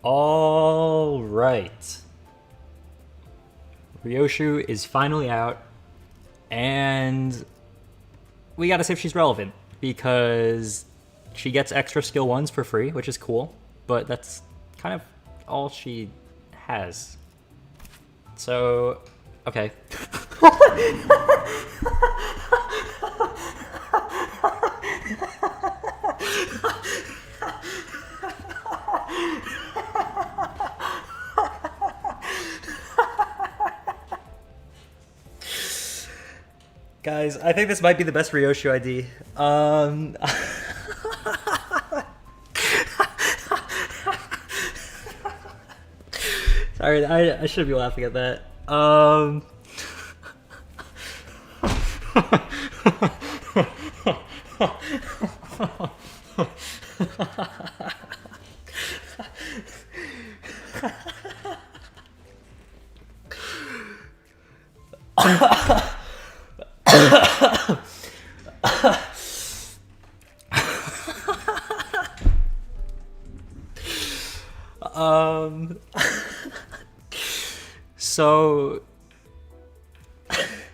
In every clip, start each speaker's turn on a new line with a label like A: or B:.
A: All right. Ryoshu is finally out, and we gotta see if she's relevant, because she gets extra skill 1s for free, which is cool, but that's kind of all she has. So, okay. Guys, I think this might be the best Ryoshu ID. Sorry, I shouldn't be laughing at that.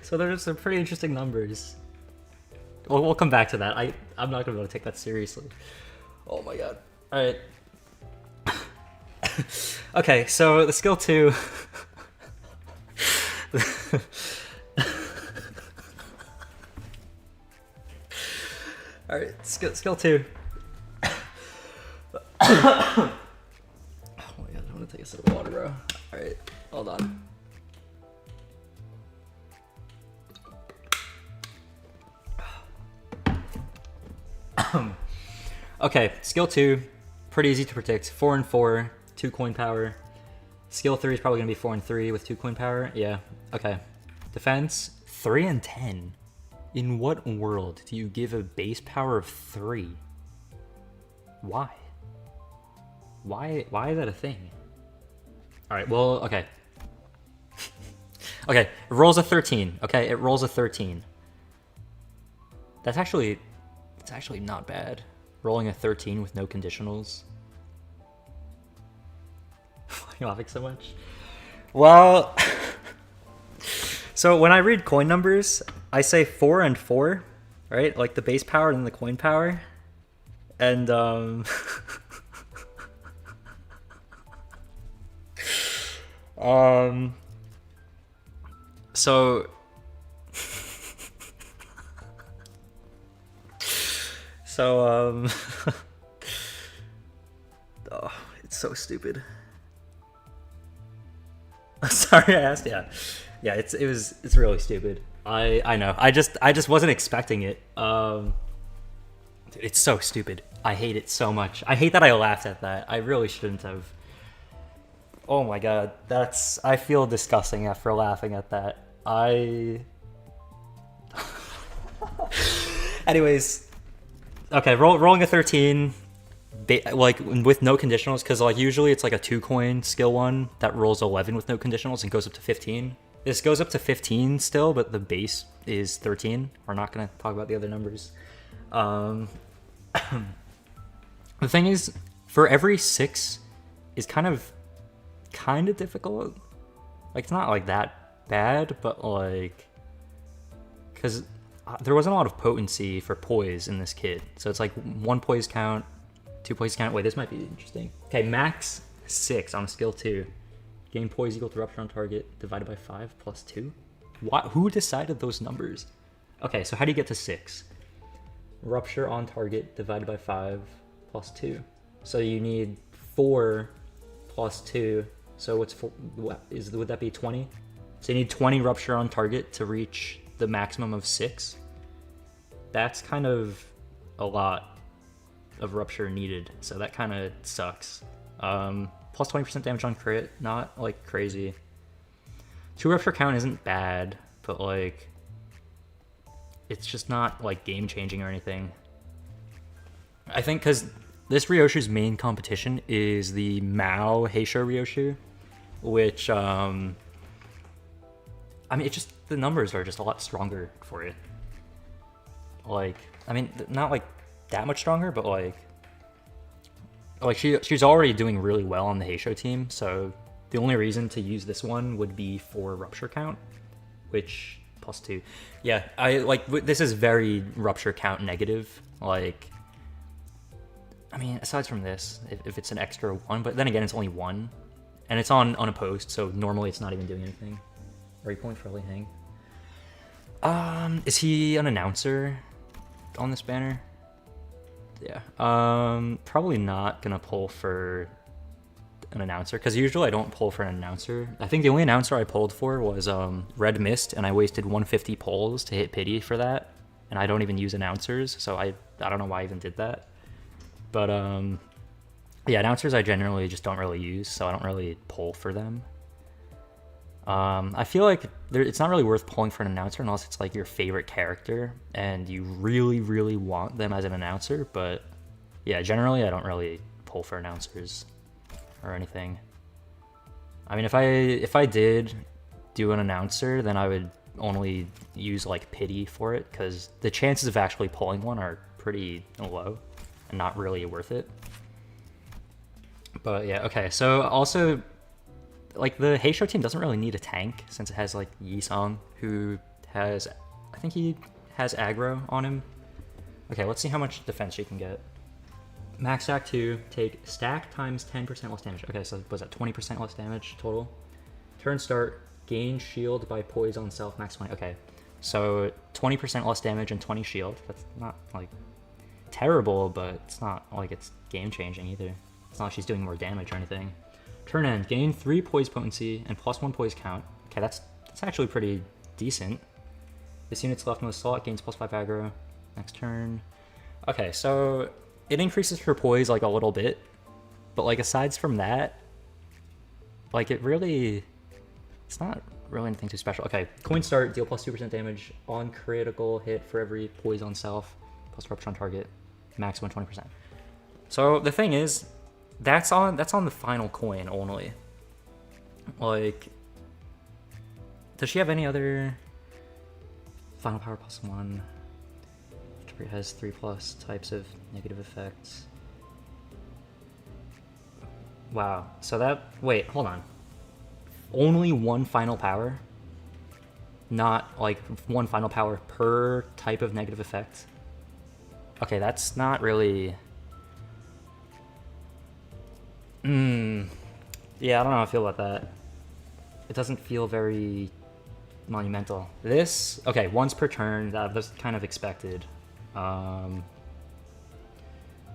A: So there's some pretty interesting numbers. We'll come back to that. I'm not gonna be able to take that seriously. Oh my god. Alright. Okay, so the skill 2. Alright, skill 2. Oh my god, I want to take a sip of water, bro. Alright, hold on. Okay, skill 2, pretty easy to predict. 4 and 4, 2 coin power. Skill 3 is probably going to be 4 and 3 with 2 coin power. Yeah, okay. Defense, 3 and 10. In what world do you give a base power of 3? Why? Why is that a thing? Alright, well, okay. Okay, it rolls a 13. Okay, it rolls a 13. It's actually not bad. Rolling a 13 with no conditionals. Why are you laughing so much? Well, so when I read coin numbers, I say 4 and 4, right? Like the base power and the coin power. And, so oh, it's so stupid. Sorry, I asked. Yeah, it's really stupid. I know. I just wasn't expecting it. Dude, it's so stupid. I hate it so much. I hate that I laughed at that. I really shouldn't have. Oh my god, I feel disgusting after laughing at that. Anyways, okay, rolling a 13, like with no conditionals, because like usually it's like a 2 coin skill 1 that rolls 11 with no conditionals and goes up to 15. This goes up to 15 still, but the base is 13. We're not gonna talk about the other numbers. The thing is, for every 6 is kind of difficult. Like, it's not like that bad, but like, because there wasn't a lot of potency for poise in this kit. So it's like 1 poise count, 2 poise count. Wait, this might be interesting. Okay, max 6 on skill 2. Gain poise equal to rupture on target divided by 5 plus 2. What? Who decided those numbers? Okay, so how do you get to 6? Rupture on target divided by 5 plus 2. So you need 4 plus 2. So what's 4? Would that be 20? So you need 20 rupture on target to reach the maximum of 6. That's kind of a lot of rupture needed, so that kind of sucks. Plus 20% damage on crit, not like crazy. 2 rupture count isn't bad, but like, it's just not like game changing or anything. I think because this Ryoshu's main competition is the Mao Heisho Ryoshu, which I mean, it just, the numbers are just a lot stronger for it. Like, I mean, not like that much stronger, but like, like she's already doing really well on the Heisho team, so the only reason to use this one would be for rupture count, which +2. Yeah, I like this is very rupture count negative. Like, I mean, aside from this, if it's an extra 1, but then again, it's only 1, and it's on unopposed, so normally it's not even doing anything. Are you pulling for Li Hang? Is he an announcer on this banner? Yeah. Probably not gonna pull for an announcer, because usually I don't pull for an announcer. I think the only announcer I pulled for was Red Mist, and I wasted 150 pulls to hit pity for that, and I don't even use announcers, so I don't know why I even did that. But yeah, announcers I generally just don't really use, so I don't really pull for them. I feel like it's not really worth pulling for an announcer unless it's like your favorite character and you really, really want them as an announcer. But yeah, generally I don't really pull for announcers or anything. I mean, if I did do an announcer, then I would only use like pity for it, because the chances of actually pulling one are pretty low and not really worth it. But yeah, okay, so also, like, the Heisho team doesn't really need a tank, since it has like Yisong, who has, I think he has aggro on him. Okay, let's see how much defense she can get. Max stack 2, take stack times 10% less damage. Okay, so was that 20% less damage total? Turn start, gain shield by poise on self, max 20. Okay, so 20% less damage and 20 shield. That's not like terrible, but it's not like it's game changing either. It's not like she's doing more damage or anything. Turn end, gain 3 poise potency and +1 poise count. Okay, that's actually pretty decent. This unit's left no assault, gains +5 aggro. Next turn. Okay, so it increases her poise like a little bit, but like aside from that, like it's not really anything too special. Okay, coin start, deal +2% damage on critical hit for every poise on self, plus rupture on target, max 120%. So the thing is, that's on the final coin only. Like, does she have any other final power +1? Victory has 3+ types of negative effects. Wow. So that, wait, hold on. Only 1 final power? Not like 1 final power per type of negative effect? Okay, that's not really... Yeah, I don't know how I feel about that. It doesn't feel very monumental. This, okay, once per turn, that was kind of expected. In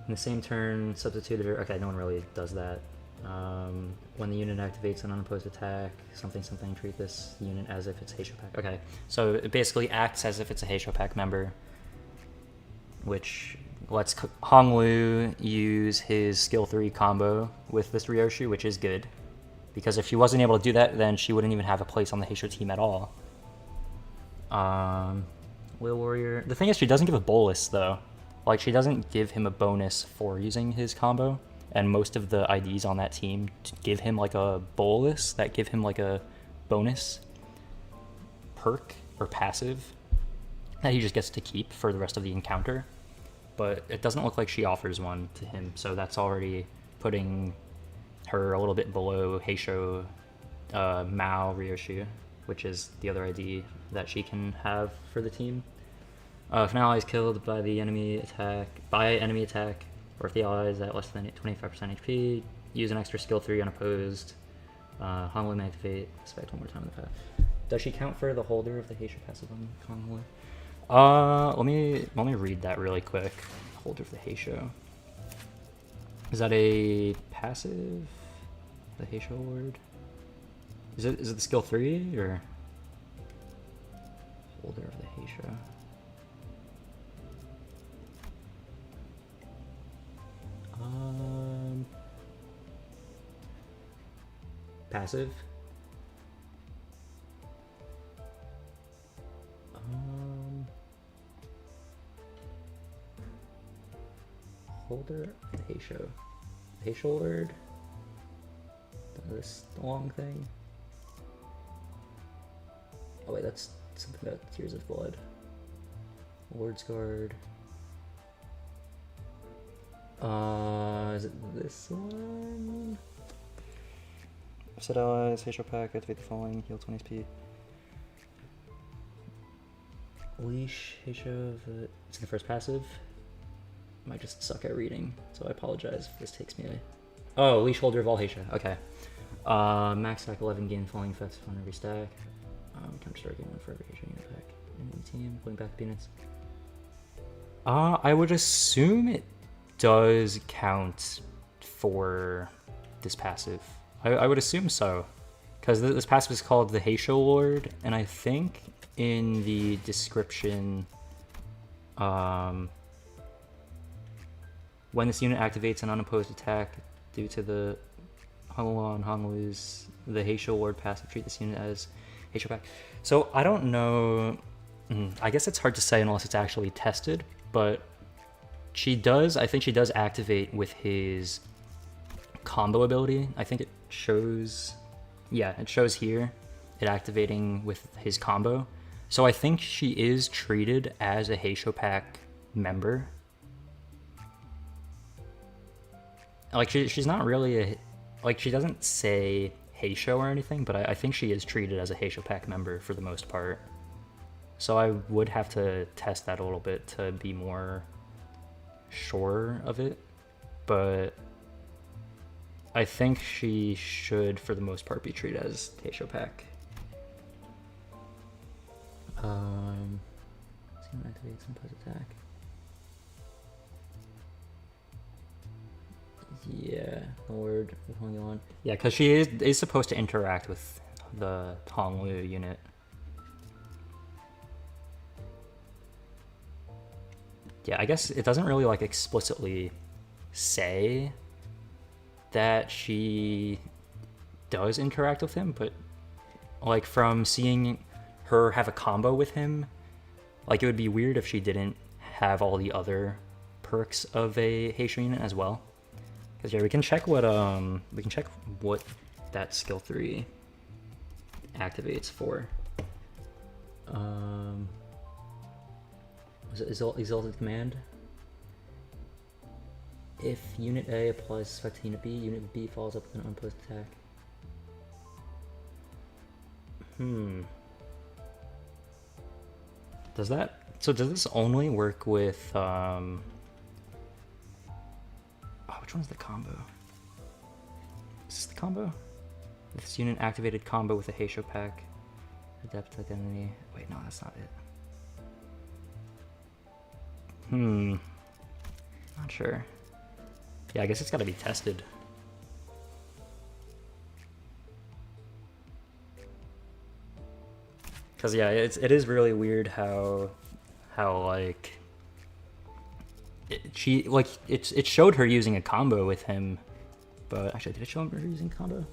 A: the same turn, substituted her, okay, no one really does that. When the unit activates an unopposed attack, something, treat this unit as if it's Heisho Pack. Okay, so it basically acts as if it's a Heisho Pack member, which lets Honglu use his skill 3 combo with this Ryoshu, which is good. Because if she wasn't able to do that, then she wouldn't even have a place on the Heisho team at all. Whale Warrior. The thing is, she doesn't give a bolus, though. Like, she doesn't give him a bonus for using his combo. And most of the IDs on that team give him, like, a bolus that give him, like, a bonus perk or passive that he just gets to keep for the rest of the encounter. But it doesn't look like she offers one to him, so that's already putting her a little bit below Heisho Mao Ryoshu, which is the other ID that she can have for the team. If an ally is killed by enemy attack, or if the ally is at less than 25% HP, use an extra skill 3 unopposed. Honglu may activate, select 1 more time in the path. Does she count for the holder of the Heisho passive on Honglu? Let me read that really quick. Holder of the Heisho. Is that a passive? The Heisho word? Is it the skill 3 or holder of the Heisho? Passive. Holder of the Heisho. Heisho word. This long thing. Oh wait, that's something about Tears of Blood. Lord's Guard. Is it this one? Set allies, Heisho pack, activate the following, heal 20 SP. Leash, Heisho, it's the first passive. I might just suck at reading, so I apologize if this takes me away. Oh, Leash holder of all Heisho, okay. Max stack 11, gain falling effects on every stack. Counter start gain 1 for every Heisho unit pack in the team, pulling back the units. I would assume it does count for this passive. I would assume so, because this passive is called the Heisho Lord, and I think in the description, when this unit activates an unopposed attack due to the Hongyuan, the Heisho Lord passive, treat this unit as Heisho pack. So I don't know. I guess it's hard to say unless it's actually tested, but she does. I think she does activate with his combo ability. I think it shows. Yeah, it shows here it activating with his combo. So I think she is treated as a Heisho pack member. Like she's not really a, like she doesn't say Heisho or anything, but I think she is treated as a Heisho pack member for the most part. So I would have to test that a little bit to be more sure of it, but I think she should for the most part be treated as Heisho pack. Activate some plus attack. Yeah, Lord of Hongyuan. Yeah, because she is supposed to interact with the Honglu unit. Yeah, I guess it doesn't really like explicitly say that she does interact with him, but like from seeing her have a combo with him, like it would be weird if she didn't have all the other perks of a Heisho unit as well. Because yeah, we can check what that skill 3 activates for. Was it Exalted Command? If Unit A applies effect to Unit B, Unit B follows up with an unopposed attack. Does that... So does this only work with... Oh, which one's the combo? Is this the combo? This unit activated combo with a Heisho pack. Adept identity. Wait, no, that's not it. Not sure. Yeah, I guess it's gotta be tested. Cause yeah, it is really weird how like it showed her using a combo with him, but actually did it show her using combo?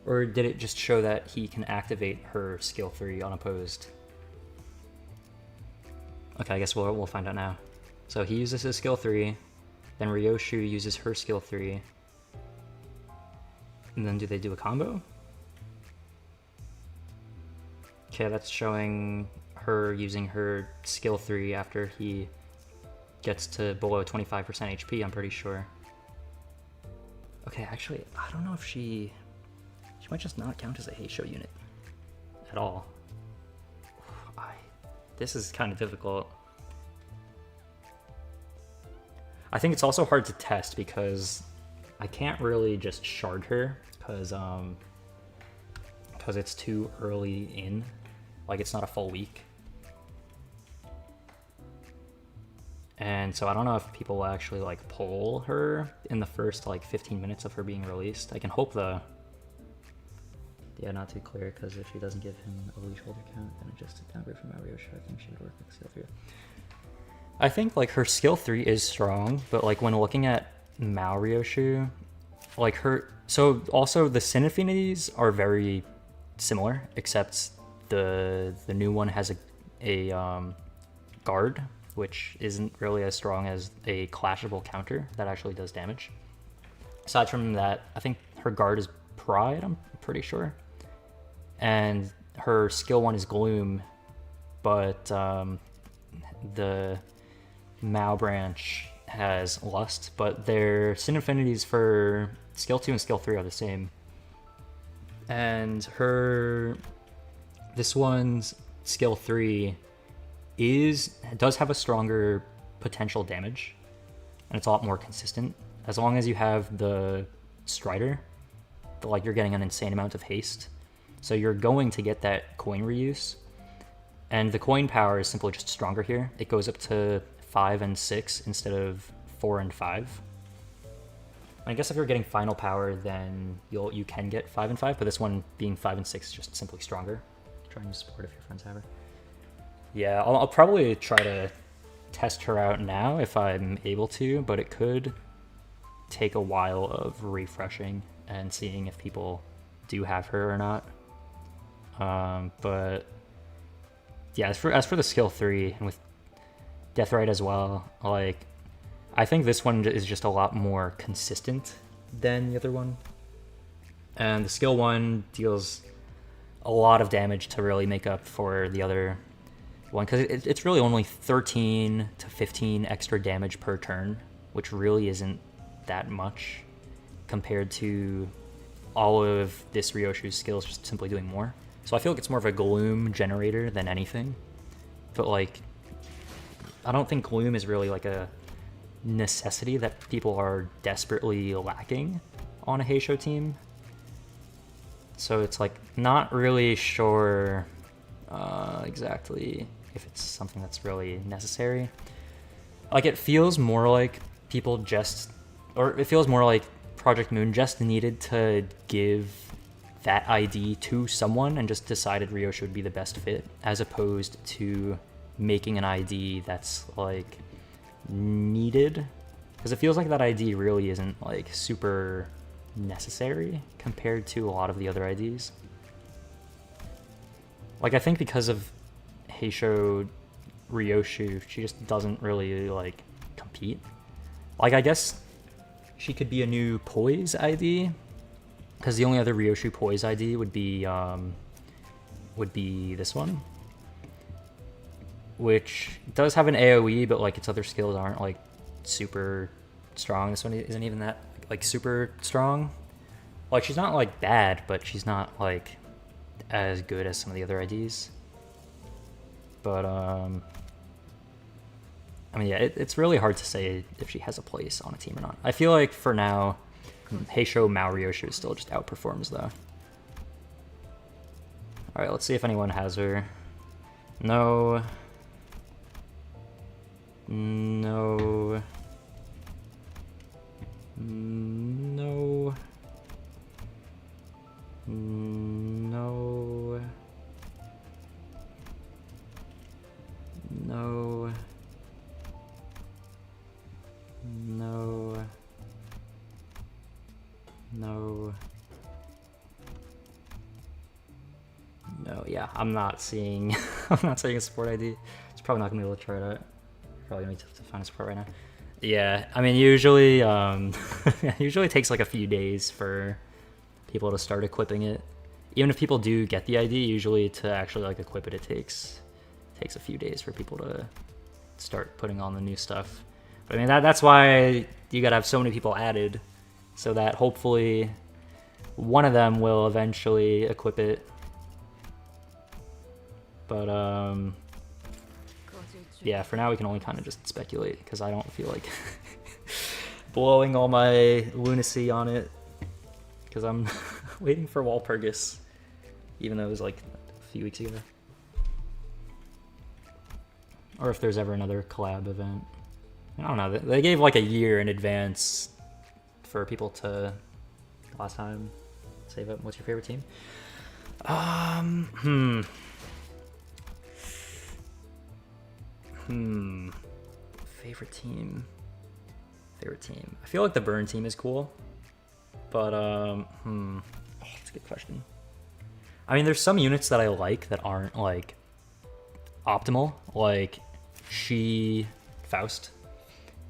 A: Or did it just show that he can activate her skill 3 unopposed? Okay, I guess we'll find out now. So he uses his skill 3, then Ryoshu uses her skill 3, and then do they do a combo? Okay, that's showing her using her skill 3 after he gets to below 25% HP, I'm pretty sure. Okay, actually, I don't know if she might just not count as a Heisho unit at all. This is kind of difficult. I think it's also hard to test because I can't really just shard her because it's too early in. Like, it's not a full week. And so I don't know if people will actually like pull her in the first like 15 minutes of her being released. I can hope though. Yeah, not too clear, because if she doesn't give him a leash holder count, then it just a downgrade from Ryoshu. I think she would work with skill 3. I think like her skill 3 is strong, but like when looking at Mao Ryoshu, like her, so also the Sin affinities are very similar, except the new one has a guard, which isn't really as strong as a clashable counter that actually does damage. Aside from that, I think her guard is Pride, I'm pretty sure. And her skill 1 is Gloom, but the Mao branch has Lust, but their Sin Infinities for skill 2 and skill 3 are the same. And this one's skill 3 does have a stronger potential damage, and it's a lot more consistent. As long as you have the Strider, like you're getting an insane amount of haste. So you're going to get that coin reuse. And the coin power is simply just stronger here. It goes up to 5 and 6 instead of 4 and 5. I guess if you're getting final power, then you can get 5 and 5, but this one being 5 and 6 is just simply stronger. Try and use support if your friends have her. Yeah, I'll probably try to test her out now if I'm able to, but it could take a while of refreshing and seeing if people do have her or not. But yeah, as for the skill 3 and with Deathrite as well, like I think this one is just a lot more consistent than the other one. And the skill 1 deals a lot of damage to really make up for the other one, because it's really only 13 to 15 extra damage per turn, which really isn't that much compared to all of this Ryoshu's skills just simply doing more. So I feel like it's more of a gloom generator than anything. But like, I don't think gloom is really like a necessity that people are desperately lacking on a Heisho team. So it's like not really sure exactly if it's something that's really necessary. Like it feels more like people just, or it feels more like Project Moon just needed to give that ID to someone and just decided Ryoshu would be the best fit, as opposed to making an ID that's like needed, because it feels like that ID really isn't like super necessary compared to a lot of the other IDs. Like I think because of Heisho Ryoshu, she just doesn't really like compete. Like I guess she could be a new Poise ID, because the only other Ryoshu Poise ID would be this one, which does have an AoE, but like its other skills aren't like super strong. This one isn't even that like super strong. Like she's not like bad, but she's not like as good as some of the other IDs. But I mean, yeah, it's really hard to say if she has a place on a team or not. I feel like for now, Heisho Mao Ryoshu still just outperforms though. Alright, let's see if anyone has her. No. No. No. No. No. No. No. No, yeah, I'm not seeing I'm not seeing a support ID. It's probably not gonna be able to try it out. Probably gonna need to find a support right now. Yeah, I mean usually usually it takes like a few days for people to start equipping it. Even if people do get the ID, usually to actually like equip it, it takes a few days for people to start putting on the new stuff. But I mean that's why you gotta have so many people added, so that hopefully one of them will eventually equip it. But yeah, for now we can only kind of just speculate, because I don't feel like blowing all my lunacy on it, because I'm waiting for Walpurgis, even though it was like a few weeks ago. Or if there's ever another collab event. I don't know, they gave like a year in advance for people to, last time, save up. What's your favorite team? Favorite team. I feel like the Burn team is cool, but that's a good question. I mean, there's some units that I like that aren't like optimal, like Faust.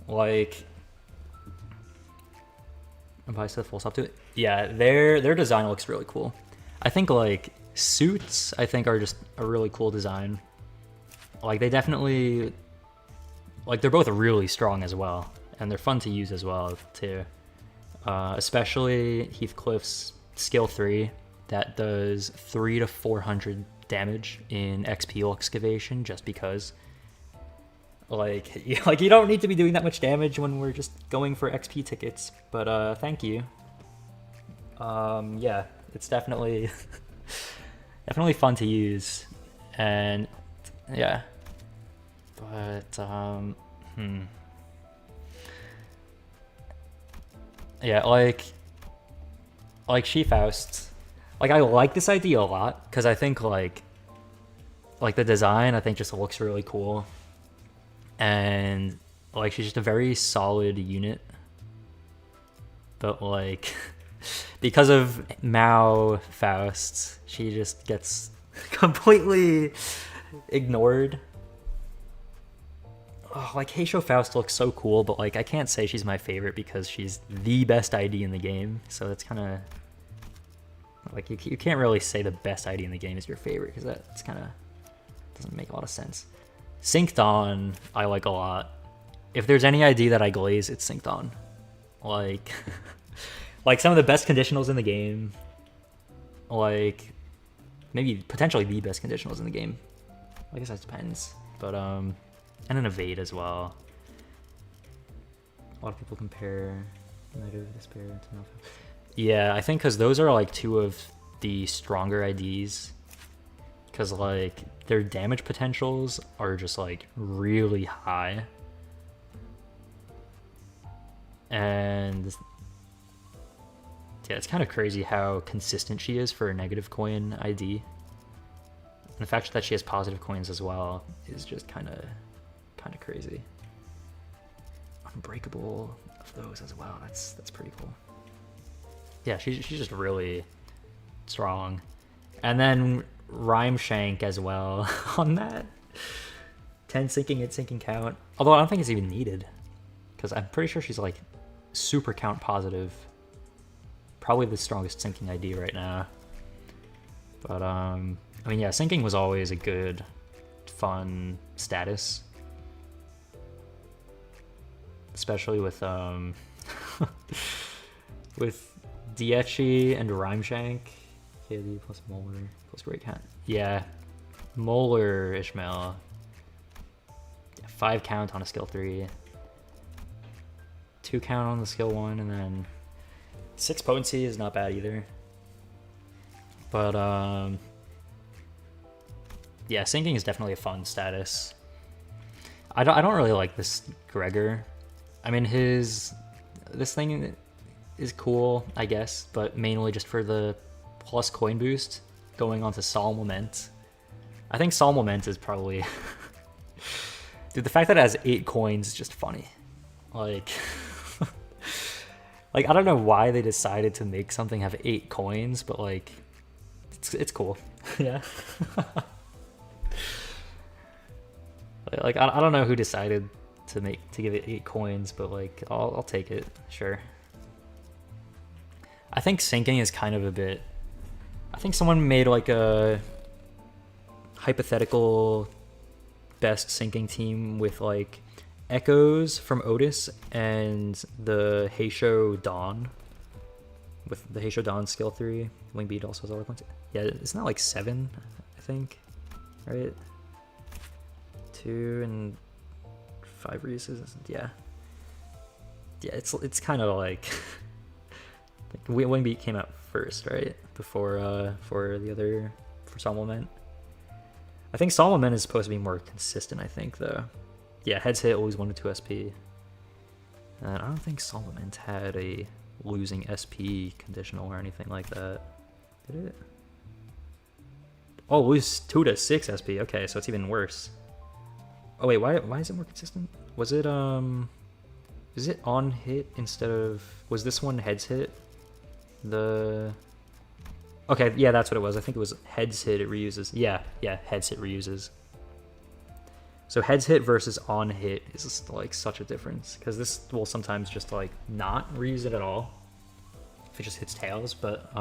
A: Like, am I still full stop to it? Yeah, their design looks really cool. I think like suits, I think, are just a really cool design. Like they definitely, like they're both really strong as well. and they're fun to use as well too. Especially Heathcliff's skill 3 that does 300 to 400 damage in XP excavation just because. Like you don't need to be doing that much damage when we're just going for XP tickets, but thank you. Yeah, it's definitely definitely fun to use, and yeah, but yeah, like She-Faust, like I like this idea a lot because I think like the design I think just looks really cool. And like she's just a very solid unit, but like because of Mao Faust, she just gets completely ignored. Oh, like Heisho Faust looks so cool, but like I can't say she's my favorite because she's the best ID in the game, so it's kind of like you can't really say the best ID in the game is your favorite because that's kind of doesn't make a lot of sense. Synced On, I like a lot. If there's any ID that I glaze, it's Synced On. Like, like some of the best conditionals in the game. Like, maybe potentially the best conditionals in the game. I guess that depends. But, and an Evade as well. A lot of people compare Night of Despair to Malphite. Yeah, I think because those are like two of the stronger IDs. Because like their damage potentials are just like really high, and yeah, it's kind of crazy how consistent she is for a negative coin ID. And the fact that she has positive coins as well is just kind of crazy. Unbreakable of those as well. That's pretty cool. Yeah, she's just really strong, and then Rhyme Shank as well on that. 10 syncing, 8 syncing count. Although I don't think it's even needed. Because I'm pretty sure she's like super count positive. Probably the strongest syncing ID right now. But I mean yeah, syncing was always a good, fun status. Especially with with Diechi and Rhyme Shank. KD plus Molar plus Great Count. Yeah, Molar Ishmael. 5 count on a skill 3. 2 count on the skill 1, and then 6 potency is not bad either. But yeah, syncing is definitely a fun status. I don't really like this Gregor. I mean this thing is cool, I guess, but mainly just for the plus coin boost going on to Sol Moment. I think Sol Moment is probably dude, the fact that it has 8 coins is just funny. Like like I don't know why they decided to make something have 8 coins, but like it's cool. Yeah. Like I don't know who decided to give it 8 coins, but like I'll take it, sure. I think syncing is kind of a bit. I think someone made like a hypothetical best syncing team with like Echoes from Otis and the Heisho Dawn. With the Heisho Dawn skill 3. Wing Beat also has all the points. Yeah, isn't that like 7, I think? Right? 2 and 5 reuses. Yeah. Yeah, it's kind of like Wing Beat came out first, right? Before for the other for Solomon. I think Solomon is supposed to be more consistent, I think, though. Yeah, heads hit always 1 to 2 SP. And I don't think Solomon's had a losing SP conditional or anything like that. Did it? Oh, lose 2 to 6 SP. Okay, so it's even worse. Oh wait, why is it more consistent? Was it is it on hit instead of, was this one heads hit? Okay, yeah, that's what it was. I think it was heads hit, it reuses. Yeah, heads hit reuses. So heads hit versus on hit is just like such a difference, because this will sometimes just like not reuse it at all if it just hits tails, but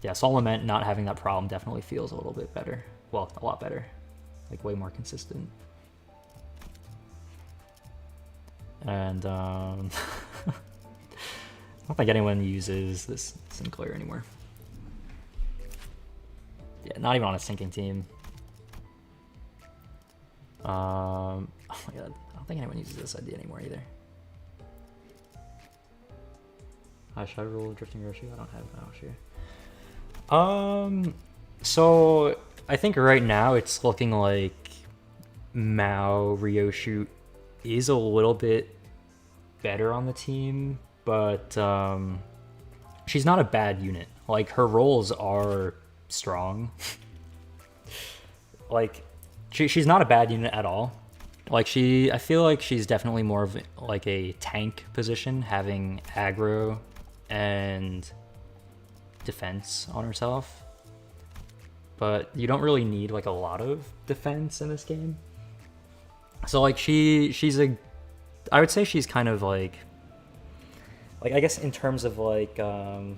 A: yeah, Solomon not having that problem definitely feels a little bit better. Well, a lot better. Like way more consistent. And I don't think anyone uses this Sinclair anymore. Yeah, not even on a sinking team. Oh my god, I don't think anyone uses this idea anymore either. Should I roll Drifting Ryoshu? I don't have Mao here. So I think right now it's looking like Mao Ryoshu is a little bit better on the team, but she's not a bad unit. Like, her rolls are strong. Like, she's not a bad unit at all. Like, I feel like she's definitely more of like a tank position, having aggro and defense on herself. But you don't really need like a lot of defense in this game. So like she's I would say she's kind of like I guess in terms of like a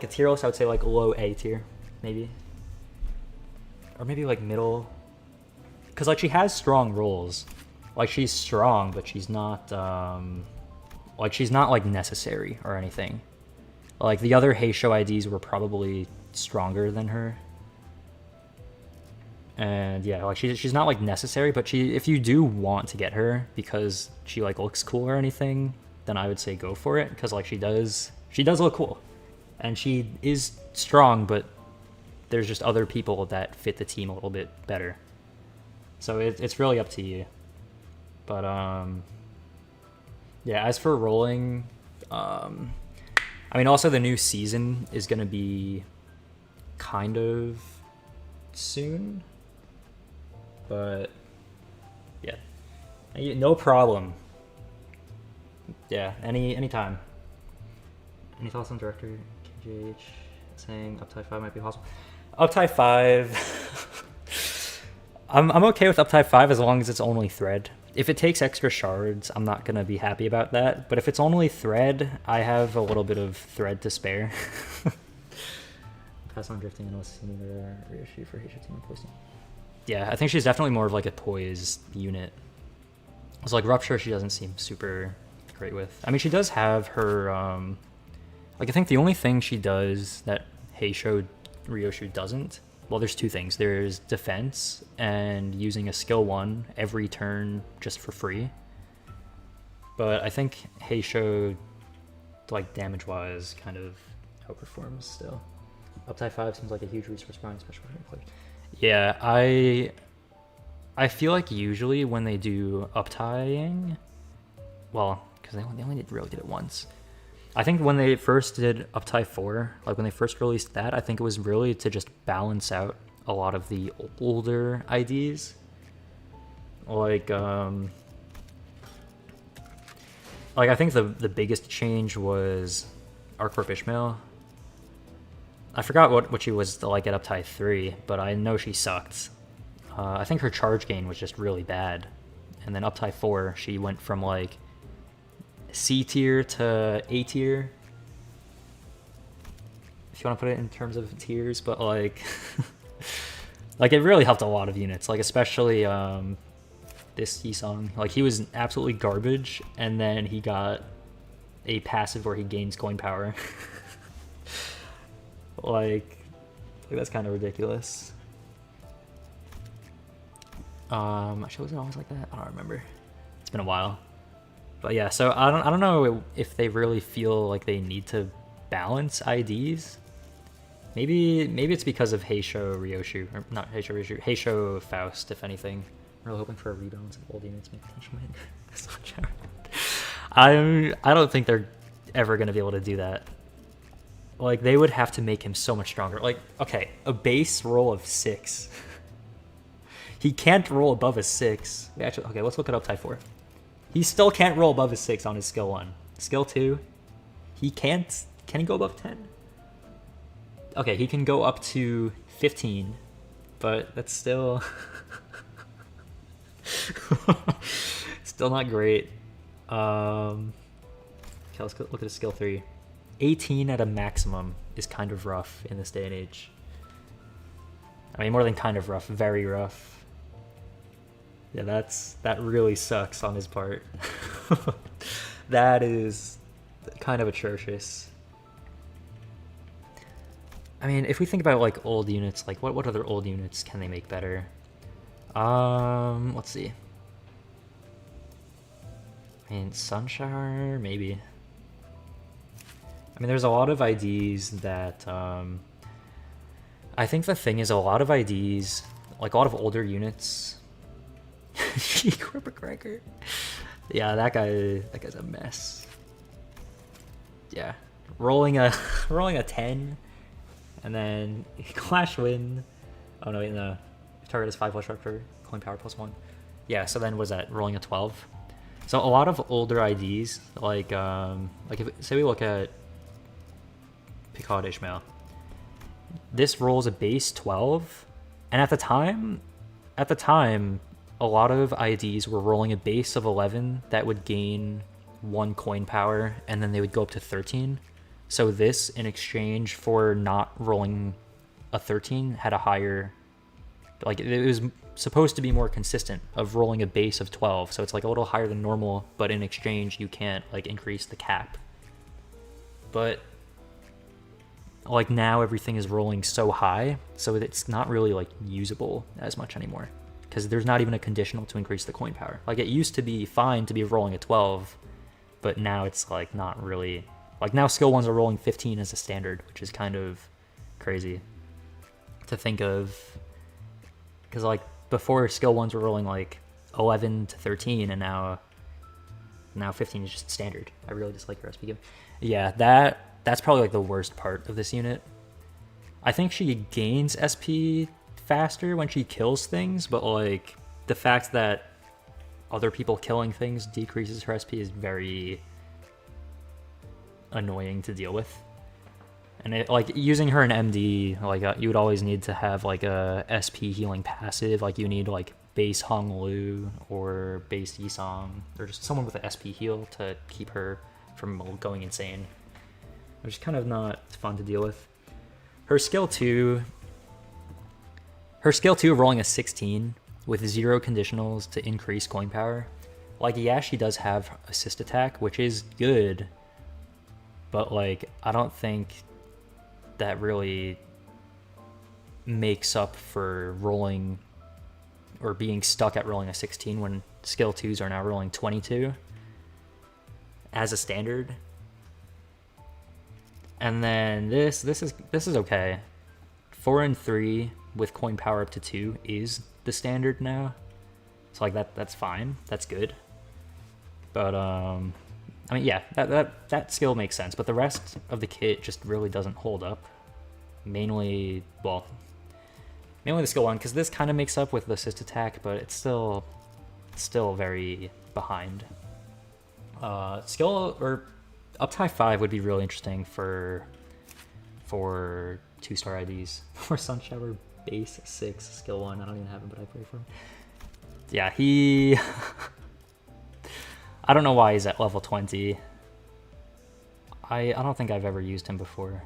A: tier list, I would say like low A tier, maybe. Or maybe like middle. Cause like she has strong rolls. Like, she's strong, but she's not like necessary or anything. Like, the other Heisho IDs were probably stronger than her. And yeah, like she's not like necessary, but if you do want to get her because she like looks cool or anything, then I would say go for it, because like she does look cool. And she is strong, but there's just other people that fit the team a little bit better. So it's really up to you. But yeah, as for rolling, I mean, also the new season is going to be kind of soon. But yeah, no problem. Yeah, anytime. Any thoughts on director KJH saying Uptide 5 might be possible? Uptide 5, I'm okay with Uptide 5 as long as it's only thread. If it takes extra shards, I'm not gonna be happy about that. But if it's only thread, I have a little bit of thread to spare. Pass on drifting and let's see the Ryoshu for Heisho team posting. Yeah, I think she's definitely more of like a poise unit. So like Rupture, she doesn't seem super great with. I mean, she does have her, like I think the only thing she does that Heisho Ryoshu doesn't, well, there's two things. There's defense and using a skill 1 every turn just for free. But I think Heisho, like damage-wise, kind of outperforms still. Uptide 5 seems like a huge resource buying, especially for players. Yeah, I feel like usually when they do uptying, well, because they only really did it once. I think when they first did Uptie 4, like when they first released that, I think it was really to just balance out a lot of the older IDs. Like I think the biggest change was Arcorp Ishmael. I forgot what she was like at Uptie 3, but I know she sucked. I think her charge gain was just really bad. And then Uptie 4, she went from like C tier to A tier, if you want to put it in terms of tiers, but like like it really helped a lot of units, like especially this Yisong. Like, he was absolutely garbage, and then he got a passive where he gains coin power. like that's kind of ridiculous. Actually, was it always like that? I don't remember. It's been a while. But yeah, so I don't know if they really feel like they need to balance IDs. Maybe it's because of Heisho Ryoshu, or not Heisho Ryoshu, Heisho Faust, if anything. I'm really hoping for a rebalance of old units make potential win. I don't think they're ever gonna be able to do that. Like, they would have to make him so much stronger. Like, okay, a base roll of 6. He can't roll above a 6. Actually, okay, let's look it up. Type 4. He still can't roll above a 6 on his skill 1. Skill 2, he can't. Can he go above 10? Okay, he can go up to 15, but that's still still not great. Okay, let's look at his skill 3. 18 at a maximum is kind of rough in this day and age. I mean, more than kind of rough, very rough. Yeah, that really sucks on his part. That is kind of atrocious. I mean, if we think about like old units, like what other old units can they make better? Let's see. I mean, Sunshower, maybe. I mean, there's a lot of IDs that, I think the thing is a lot of IDs, like a lot of older units. Corporate record. Yeah, that guy's a mess. Yeah, rolling a 10, and then Clash Win. Oh no, wait, no. Target is 5 +, coin power +1. Yeah, so then was that rolling a 12? So a lot of older IDs, like if say we look at Picard Ishmael, this rolls a base 12, and at the time, a lot of IDs were rolling a base of 11 that would gain 1 coin power, and then they would go up to 13. So this, in exchange for not rolling a 13, had a higher, like it was supposed to be more consistent of rolling a base of 12. So it's like a little higher than normal, but in exchange you can't like increase the cap. But like now everything is rolling so high, so it's not really like usable as much anymore, because there's not even a conditional to increase the coin power. Like it used to be fine to be rolling a 12, but now it's like not really, like now skill 1s are rolling 15 as a standard, which is kind of crazy to think of, because like before skill 1s were rolling like 11 to 13, and now 15 is just standard. I really dislike your SP game. Yeah, that's probably like the worst part of this unit. I think she gains SP faster when she kills things, but like the fact that other people killing things decreases her SP is very annoying to deal with. And it, like using her in MD, like you would always need to have like a SP healing passive. Like you need like base Hong Lu or base Yisong, or just someone with an SP heal to keep her from going insane, which is kind of not fun to deal with. Her skill 2 rolling a 16 with 0 conditionals to increase coin power. Like, yeah, she does have assist attack, which is good, but like I don't think that really makes up for rolling or being stuck at rolling a 16 when skill 2s are now rolling 22 as a standard. And then this is okay. 4 and 3 with coin power up to 2 is the standard now. So like that's fine. That's good. But I mean, yeah, that skill makes sense, but the rest of the kit just really doesn't hold up. Mainly the skill 1, because this kind of makes up with the assist attack, but it's still very behind. Skill or up to high 5 would be really interesting for 2-star IDs. For Sunshower base 6 skill 1. I don't even have him, but I pray for him. Yeah, he I don't know why he's at level 20. I don't think I've ever used him before.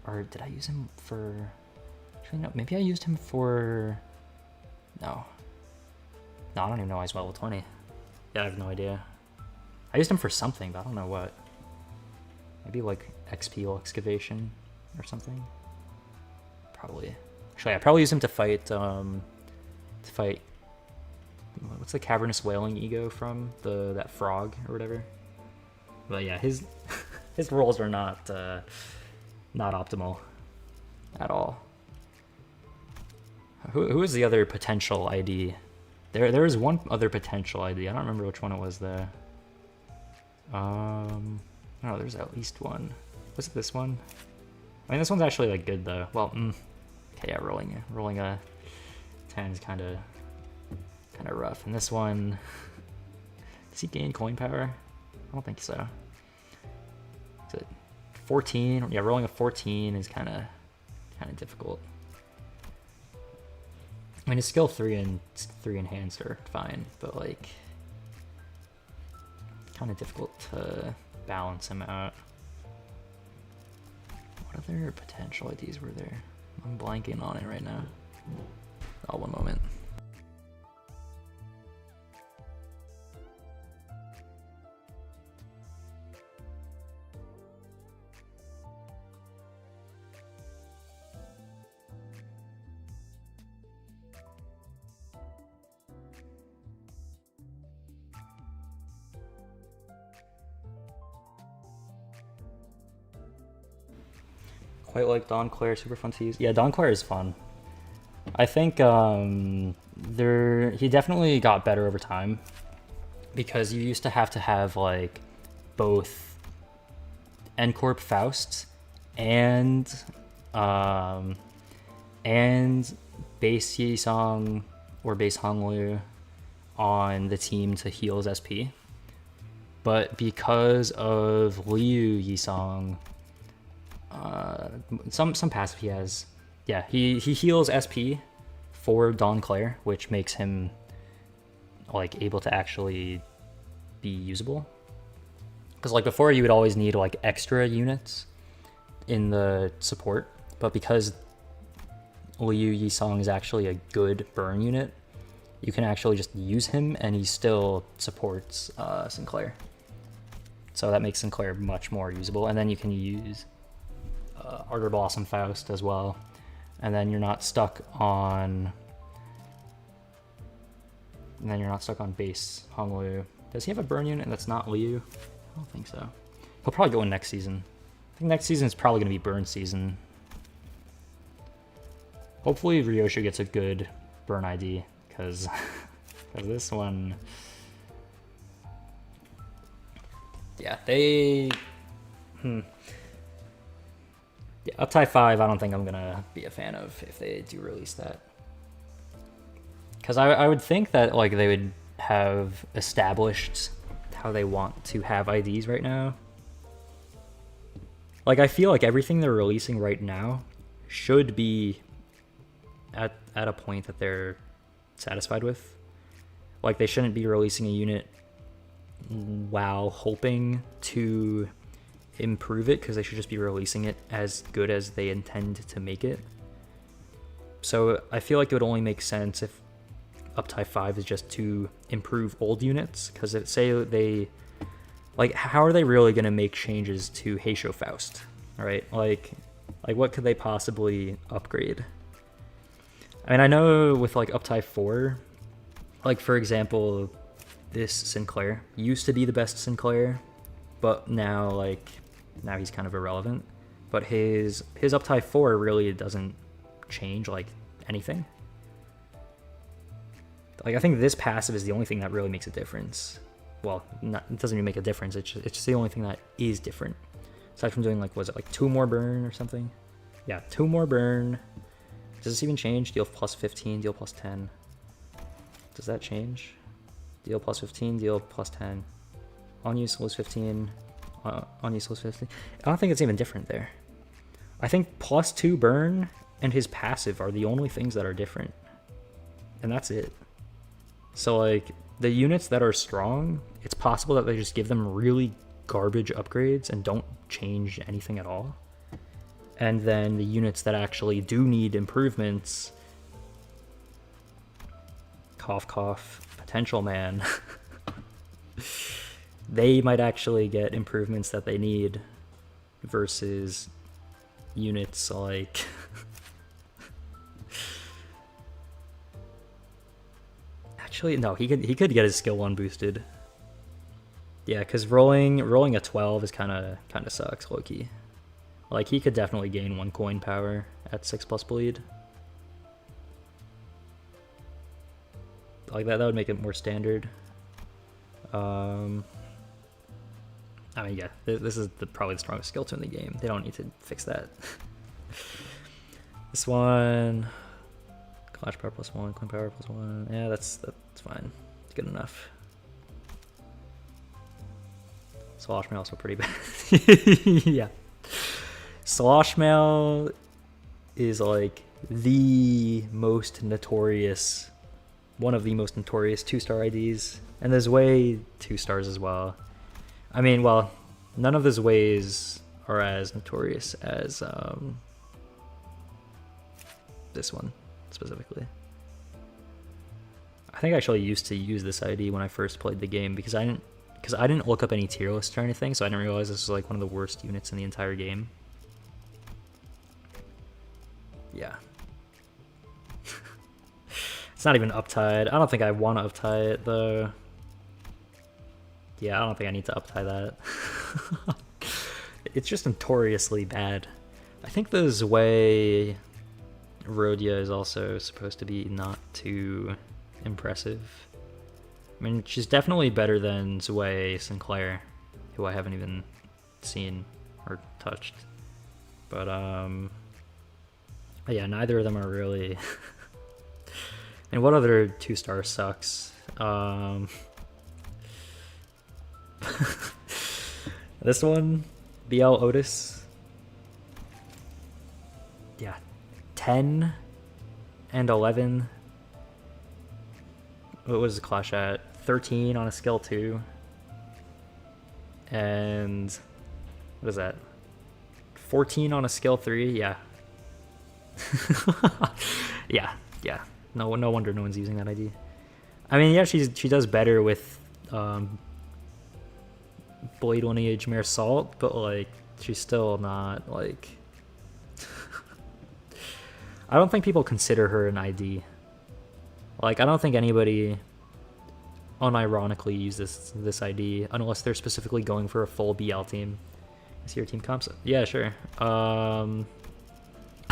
A: Or did I use him for... Actually, no, maybe I used him for... No, I don't even know why he's level 20. Yeah, I have no idea. I used him for something, but I don't know what. Maybe like XP excavation or something? Probably. Actually, I probably used him to fight... What's the cavernous wailing ego from? That frog or whatever. But yeah, his rolls are not optimal at all. Who is the other potential ID? There is one other potential ID. I don't remember which one it was there. No, there's at least one. Was it this one? I mean, this one's actually like good though. Well, okay, yeah, rolling a 10 is kind of rough. And this one, does he gain coin power? I don't think so. Is it 14? Yeah, rolling a 14 is kind of difficult. I mean, his skill 3 and 3 enhanced are fine, but like kind of difficult to balance him out. What other potential IDs were there? I'm blanking on it right now. Oh, one moment. Quite like Dawn Claire, super fun to use. Yeah, Dawn Claire is fun. I think he definitely got better over time because you used to have like both N-Corp Faust and base Yi-Song or base Honglu on the team to heal his SP. But because of Liu Yi-Song, some passive he has, yeah, he heals SP for Dawn Claire, which makes him like able to actually be usable. Because like before, you would always need like extra units in the support, but because Liu Yi-Song is actually a good burn unit, you can actually just use him and he still supports Sinclair. So that makes Sinclair much more usable. And then you can use Ardor Blossom Faust as well. And then you're not stuck on base Honglu. Does he have a burn unit that's not Liu? I don't think so. He'll probably go in next season. I think next season is probably going to be burn season. Hopefully Ryoshu gets a good burn ID, because this one... Yeah, they... Yeah, Uptie 5, I don't think I'm going to be a fan of if they do release that. Because I would think that like they would have established how they want to have IDs right now. Like, I feel like everything they're releasing right now should be at a point that they're satisfied with. Like, they shouldn't be releasing a unit while hoping to improve it, because they should just be releasing it as good as they intend to make it. So I feel like it would only make sense if Uptie 5 is just to improve old units, because say they... Like, how are they really going to make changes to Heisho Faust? Alright, like what could they possibly upgrade? I mean, I know with like Uptie 4, like for example, this Sinclair used to be the best Sinclair, but now he's kind of irrelevant. But his Uptie 4 really doesn't change like anything. Like, I think this passive is the only thing that really makes a difference. Well, it doesn't even make a difference. It's just the only thing that is different. Aside from doing like, was it like 2 more burn or something? Yeah, 2 more burn. Does this even change? Deal plus 15, deal plus 10. Does that change? Deal plus 15, deal plus 10. On use lose 15. On use lose 15. I don't think it's even different there. I think plus 2 burn and his passive are the only things that are different. And that's it. So like, the units that are strong, it's possible that they just give them really garbage upgrades and don't change anything at all. And then the units that actually do need improvements, cough cough, potential man, they might actually get improvements that they need versus units like... Actually, no, he could get his skill 1 boosted. Yeah, because rolling a 12 is kind of sucks, low-key. Like, he could definitely gain 1 coin power at 6+ bleed. Like, that would make it more standard. I mean, yeah, this is probably the strongest skill 2 in the game. They don't need to fix that. This one... Clash power +1, coin power +1. Yeah, that's fine. It's good enough. Slosh Mail also pretty bad. Yeah. Slosh Mail is like the most notorious, one of the most notorious 2-star IDs. And there's way 2 stars as well. I mean, well, none of those ways are as notorious as this one specifically. I think I actually used to use this ID when I first played the game because I didn't look up any tier lists or anything, so I didn't realize this was like one of the worst units in the entire game. Yeah. It's not even uptied. I don't think I want to uptie it though. Yeah, I don't think I need to uptie that. It's just notoriously bad. I think the Zwei Rhodia is also supposed to be not too impressive. I mean, she's definitely better than Zwei Sinclair, who I haven't even seen or touched. But yeah, neither of them are really. And what other 2-star sucks? This one, BL Otis. Yeah, 10 and 11. What was the clash at? 13 on a skill 2. And what is that? 14 on a skill 3. Yeah. yeah. No wonder no one's using that ID. I mean, yeah, she does better with Blade Lineage Mare Salt, but like she's still not like. I don't think people consider her an ID. Like, I don't think anybody unironically uses this ID unless they're specifically going for a full BL team. Is your team comps? Yeah, sure. I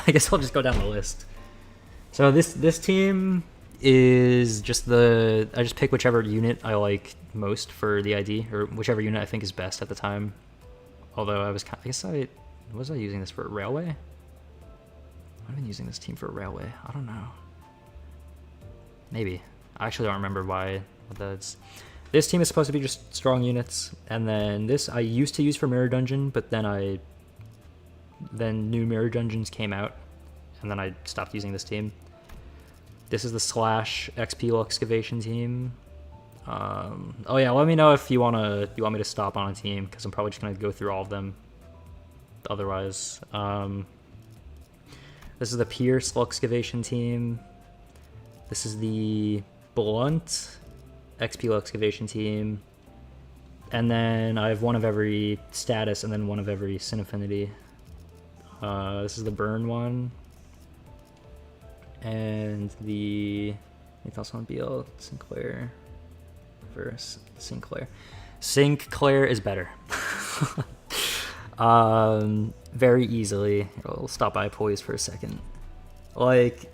A: guess I'll just go down the list. So this team is just I just pick whichever unit I like most for the ID, or whichever unit I think is best at the time. Although was I using this for Railway? I've been using this team for Railway. I don't know. Maybe. I actually don't remember what that's. This team is supposed to be just strong units, and then this I used to use for Mirror Dungeon, but then new Mirror Dungeons came out, and then I stopped using this team. This is the Slash XP Excavation team. Oh yeah, let me know if you want me to stop on a team, because I'm probably just gonna go through all of them. Otherwise, this is the Pierce Excavation team. This is the Blunt XP Excavation team. And then I have one of every status and then one of every Sin Affinity. This is the Burn one. And the... anything else on BL? Sinclair versus Sinclair. Sinclair is better. Very easily. I'll stop by Poise for a second. Like,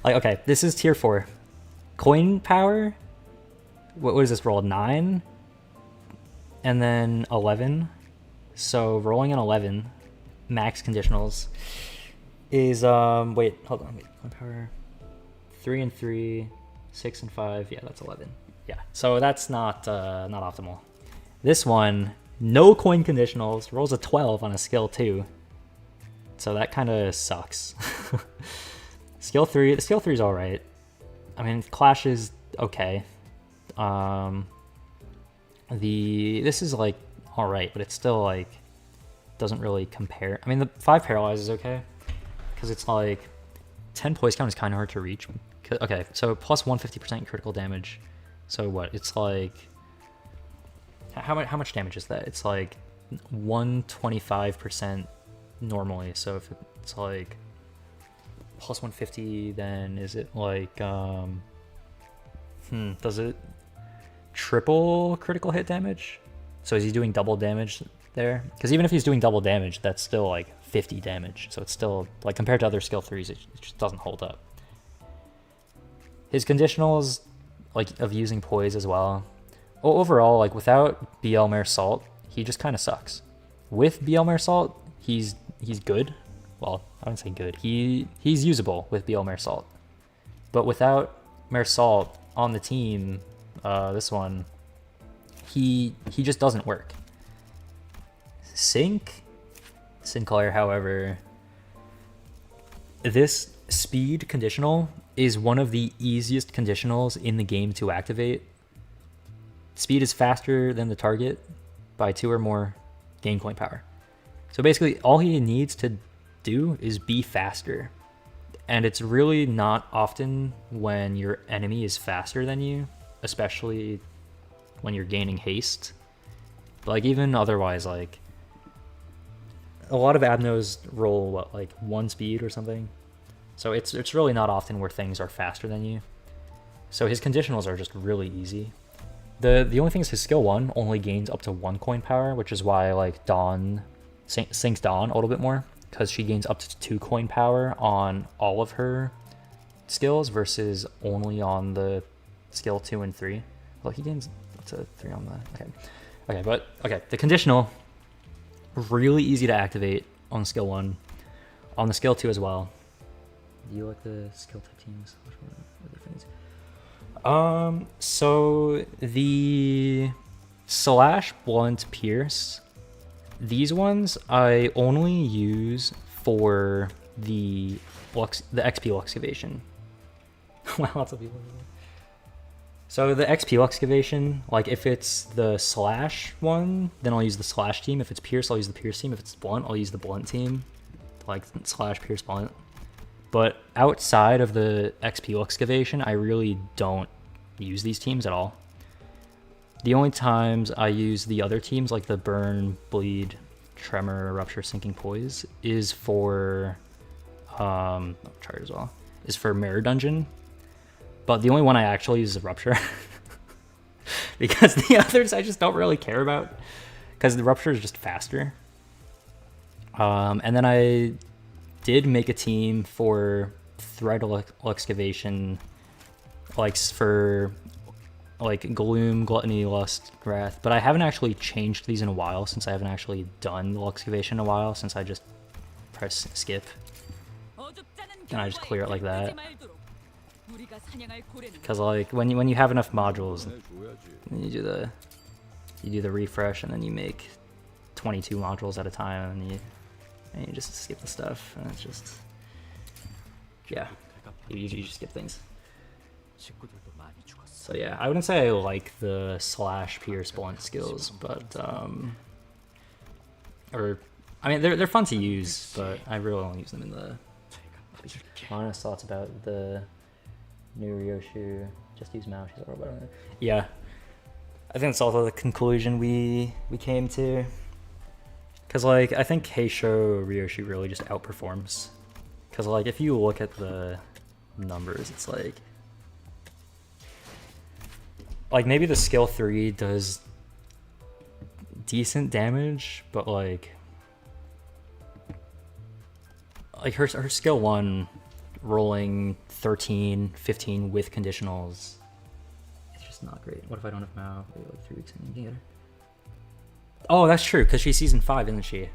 A: okay, this is tier 4. Coin power. What is this roll? 9, and then 11. So rolling an 11, max conditionals is wait, hold on, coin power. 3 and 3, 6 and 5. Yeah, that's 11. Yeah, so that's not optimal. This one, no coin conditionals, rolls a 12 on a skill 2. So that kind of sucks. Skill 3, the skill 3 is all right. I mean, Clash is okay. This is like all right, but it's still like doesn't really compare. I mean, the 5 paralyze is okay because it's like 10 poise count is kind of hard to reach. Okay, so plus 150% critical damage. So what? It's like how much damage is that? It's like 125% normally. So if it's like plus 150, then is it like does it triple critical hit damage? So is he doing double damage there? Because even if he's doing double damage, that's still like 50 damage. So it's still like compared to other skill 3s, it just doesn't hold up. His conditionals, like of using poise as well. Overall, like without BL Mare Salt, he just kind of sucks. With BL Mare Salt, he's good. Well, I wouldn't say good. He's usable with BL Mare Salt. But without Mare Salt on the team, this one, he just doesn't work. Sinclair, however, this speed conditional is one of the easiest conditionals in the game to activate. Speed is faster than the target by 2 or more gain coin power. So basically, all he needs to do is be faster. And it's really not often when your enemy is faster than you, especially when you're gaining haste. But like even otherwise, like a lot of Abnos roll what, like 1 speed or something. So it's really not often where things are faster than you. So his conditionals are just really easy. The only thing is his skill 1 only gains up to 1 coin power, which is why like Dawn synced on a little bit more, because she gains up to 2 coin power on all of her skills versus only on the skill 2 and 3. Well, he gains up to 3 on the... Okay, the conditional, really easy to activate on skill 1, on the skill 2 as well. Do you like the skill type teams? Which one are the things? So the slash, blunt, pierce, these ones I only use for the XP excavation. Wow, lots of people. So the XP excavation, like if it's the slash one, then I'll use the slash team. If it's pierce, I'll use the pierce team. If it's blunt, I'll use the blunt team, like slash pierce blunt. But outside of the XP excavation, I really don't use these teams at all. The only times I use the other teams, like the burn, bleed, tremor, rupture, sinking, poise, is for charge as well, is for mirror dungeon. But the only one I actually use is rupture, because the others I just don't really care about, because the rupture is just faster. And then I did make a team for thread excavation, like for like gloom, gluttony, lust, wrath, but I haven't actually changed these in a while, since I haven't actually done the excavation in a while, since I just press skip and I just clear it like that. Because like when you have enough modules, you do the refresh, and then you make 22 modules at a time, and you just skip the stuff, and it's just, yeah, you just skip things. So yeah, I wouldn't say I like the slash pierce blunt skills, but or I mean they're fun to use, but I really don't use them in the honest thoughts about the new Ryoshu. Just use mouse. Yeah, I think that's also the conclusion we came to. Cause like I think Heisho Ryoshu really just outperforms. Cause like if you look at the numbers, it's like maybe the skill 3 does decent damage, but like her skill 1 rolling 13, 15 with conditionals, it's just not great. What if I don't have Mao? Wait, like 3 weeks and you can get her. Oh, that's true, because she's season 5, isn't she?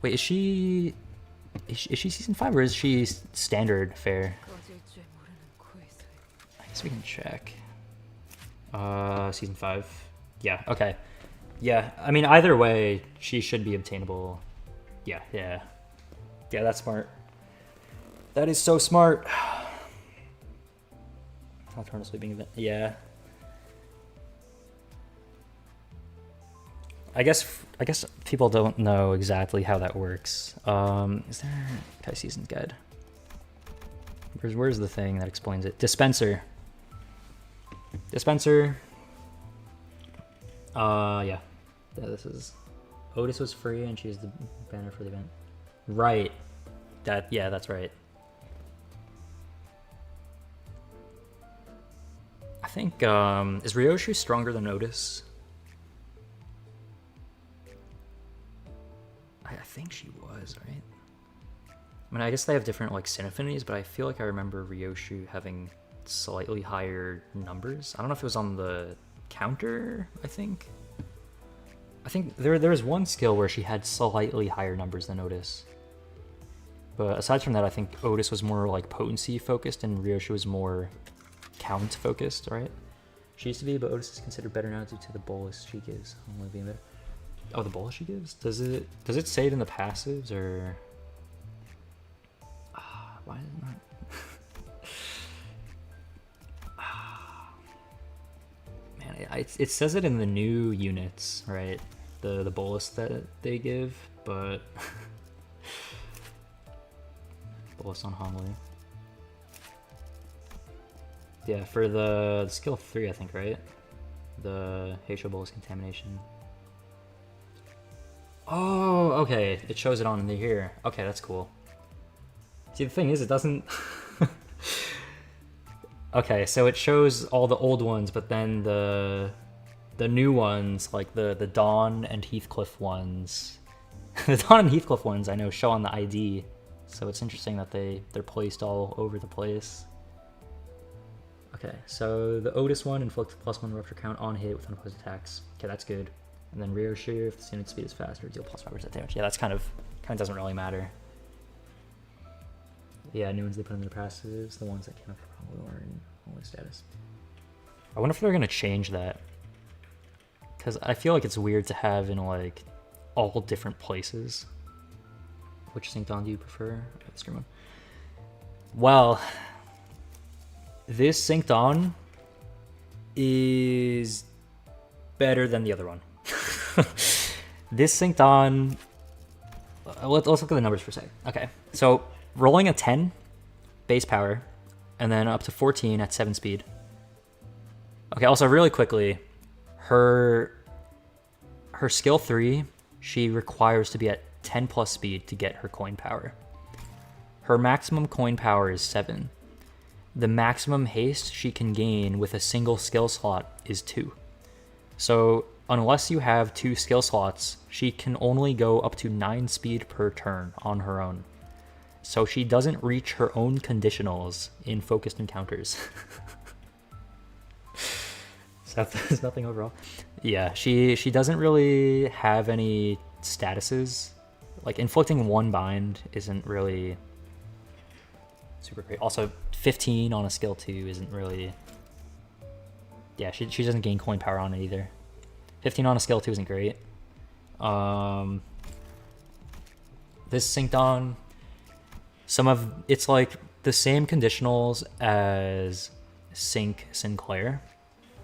A: Wait, is she season 5 or is she standard fare? I guess we can check. Season 5. Yeah, okay. Yeah, I mean, either way, she should be obtainable. Yeah, that's smart. That is so smart. Nocturnal sleeping event. Yeah. I guess people don't know exactly how that works. Is there Kai Season's Guide? Where's the thing that explains it? Dispenser. Yeah. This is Otis was free and she's the banner for the event. Right. That's right. I think is Ryoshu stronger than Otis? I think she was, right? I mean, I guess they have different like sin affinities, but I feel like I remember Ryoshu having slightly higher numbers. I don't know if it was on the counter, I think there was one skill where she had slightly higher numbers than Otis. But aside from that, I think Otis was more like potency focused and Ryoshu was more count focused, right? She used to be, but Otis is considered better now due to the bolus she gives. Only being better. Oh, the bolus she gives? Does it say it in the passives or? Why is it not? Man, it says it in the new units, right? The bolus that they give, but bolus on Hongli. Yeah, for the skill 3, I think, right? The Heisho bolus contamination. Oh, okay. It shows it on here. Okay, that's cool. See, the thing is, it doesn't... Okay, so it shows all the old ones, but then the the new ones, like the Dawn and Heathcliff ones, the Dawn and Heathcliff ones I know show on the ID, so it's interesting that they're placed all over the place. Okay, so the Otis one inflicts +1 rupture count on hit with unopposed attacks. Okay, that's good. And then Ryoshu, if the unit speed is faster, deal +5% damage. Yeah, that's kind of doesn't really matter. Yeah, new ones they put in their passives, the ones that came up probably are in only status. I wonder if they're gonna change that, because I feel like it's weird to have in like all different places. Which Sync Dawn do you prefer? One. Well, this Sync Dawn is better than the other one. This Sync Dawn, let's look at the numbers for a sec. Okay, so rolling a 10 base power, and then up to 14 at 7 speed. Okay, also really quickly, her skill 3, she requires to be at 10 plus speed to get her coin power. Her maximum coin power is 7. The maximum haste she can gain with a single skill slot is 2. So unless you have 2 skill slots, she can only go up to 9 speed per turn on her own. So she doesn't reach her own conditionals in focused encounters. So there's nothing overall. Yeah, she doesn't really have any statuses. Like inflicting 1 bind isn't really super great. Also 15 on a skill 2 isn't really, yeah, she doesn't gain coin power on it either. 15 on a skill 2 isn't great. This Sync Dawn, it's like the same conditionals as Sync Sinclair,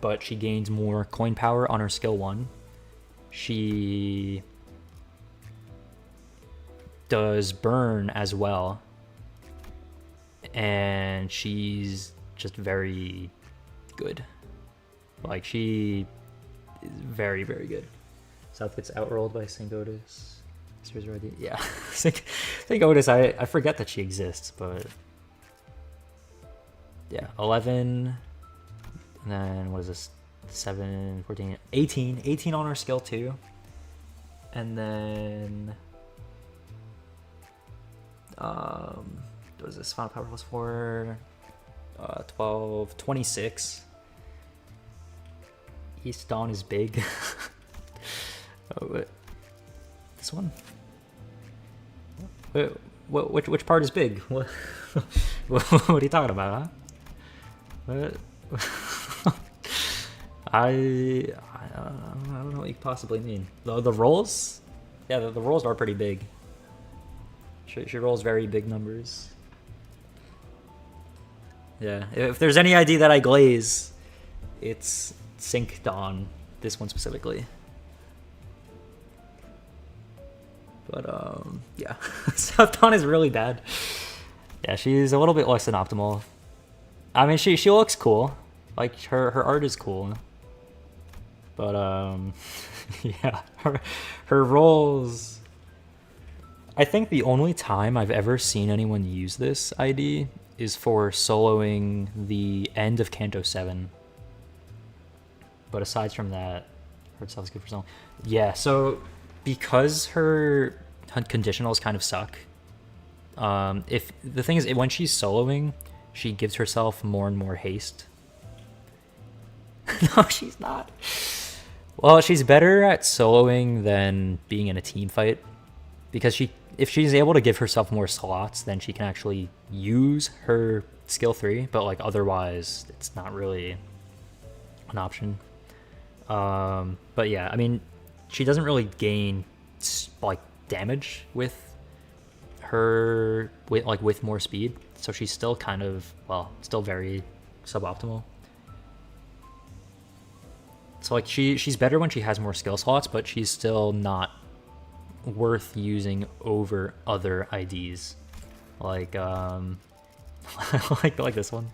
A: but she gains more coin power on her skill 1. She does burn as well, and she's just very good. Like, she is very, very good. South gets outrolled by Sync Otis. Series already, yeah. Sync Otis, I forget that she exists, but yeah, 11, and then what is this? 7, 14, 18 on her skill 2, and then what is this? Final power +4, 12, 26. East Dawn is big. Oh, wait. This one? Which part is big? What? What are you talking about, huh? What? I don't know what you possibly mean. The rolls? Yeah, the rolls are pretty big. She rolls very big numbers. Yeah, if there's any ID that I glaze, it's Sync Dawn, this one specifically. But yeah, South Dawn is really bad. Yeah, she's a little bit less than optimal. I mean, she looks cool. Like, her art is cool. But yeah, her rolls. I think the only time I've ever seen anyone use this ID is for soloing the end of Canto 7. But aside from that, her itself is good for soloing. Yeah, so because her conditionals kind of suck, if the thing is, when she's soloing, she gives herself more and more haste. No, she's not. Well, she's better at soloing than being in a team fight, because if she's able to give herself more slots, then she can actually use her skill 3, but like otherwise it's not really an option. But yeah, I mean, she doesn't really gain like damage with her with more speed, so she's still kind of, well, still very suboptimal. So like she's better when she has more skill slots, but she's still not worth using over other IDs, like like this one.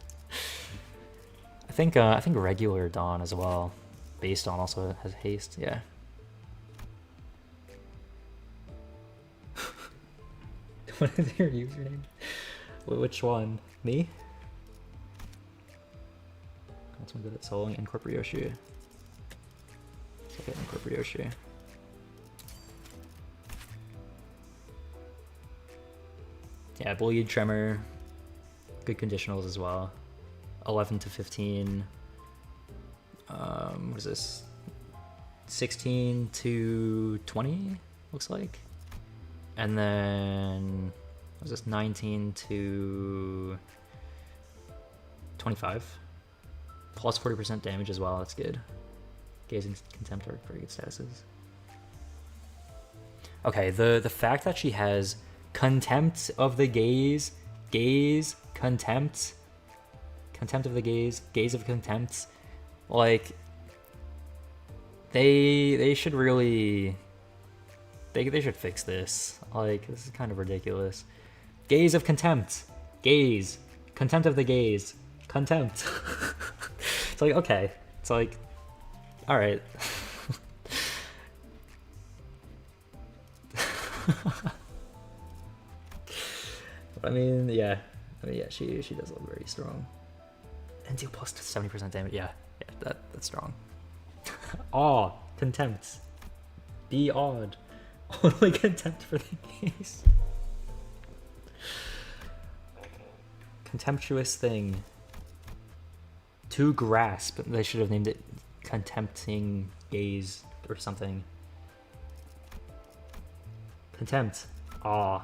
A: I think regular Dawn as well, based on, also has haste. Yeah. What is your username? Which one? Me? That's one good at soloing and Ryoshu. Okay, Hongyuan Ryoshu. Yeah, Bleed, Tremor, good conditionals as well. 11 to 15. What is this? 16 to 20, looks like. And then, what is this? 19 to 25. Plus 40% damage as well, that's good. Gaze and Contempt are pretty good statuses. Okay, the fact that she has Contempt of the Gaze, Gaze, Contempt, Contempt of the Gaze, Gaze of Contempt, like, they should really, they should fix this. Like, this is kind of ridiculous. Gaze of Contempt, Gaze, Contempt of the Gaze, Contempt. It's like, okay, it's like, all right. I mean, yeah, she does look very strong. And deal plus 70% damage. Yeah, that's strong. Aw, Contempt. Be odd. Only Contempt for the Gaze. Contemptuous thing. To grasp. They should have named it Contempting Gaze or something. Contempt. Aw.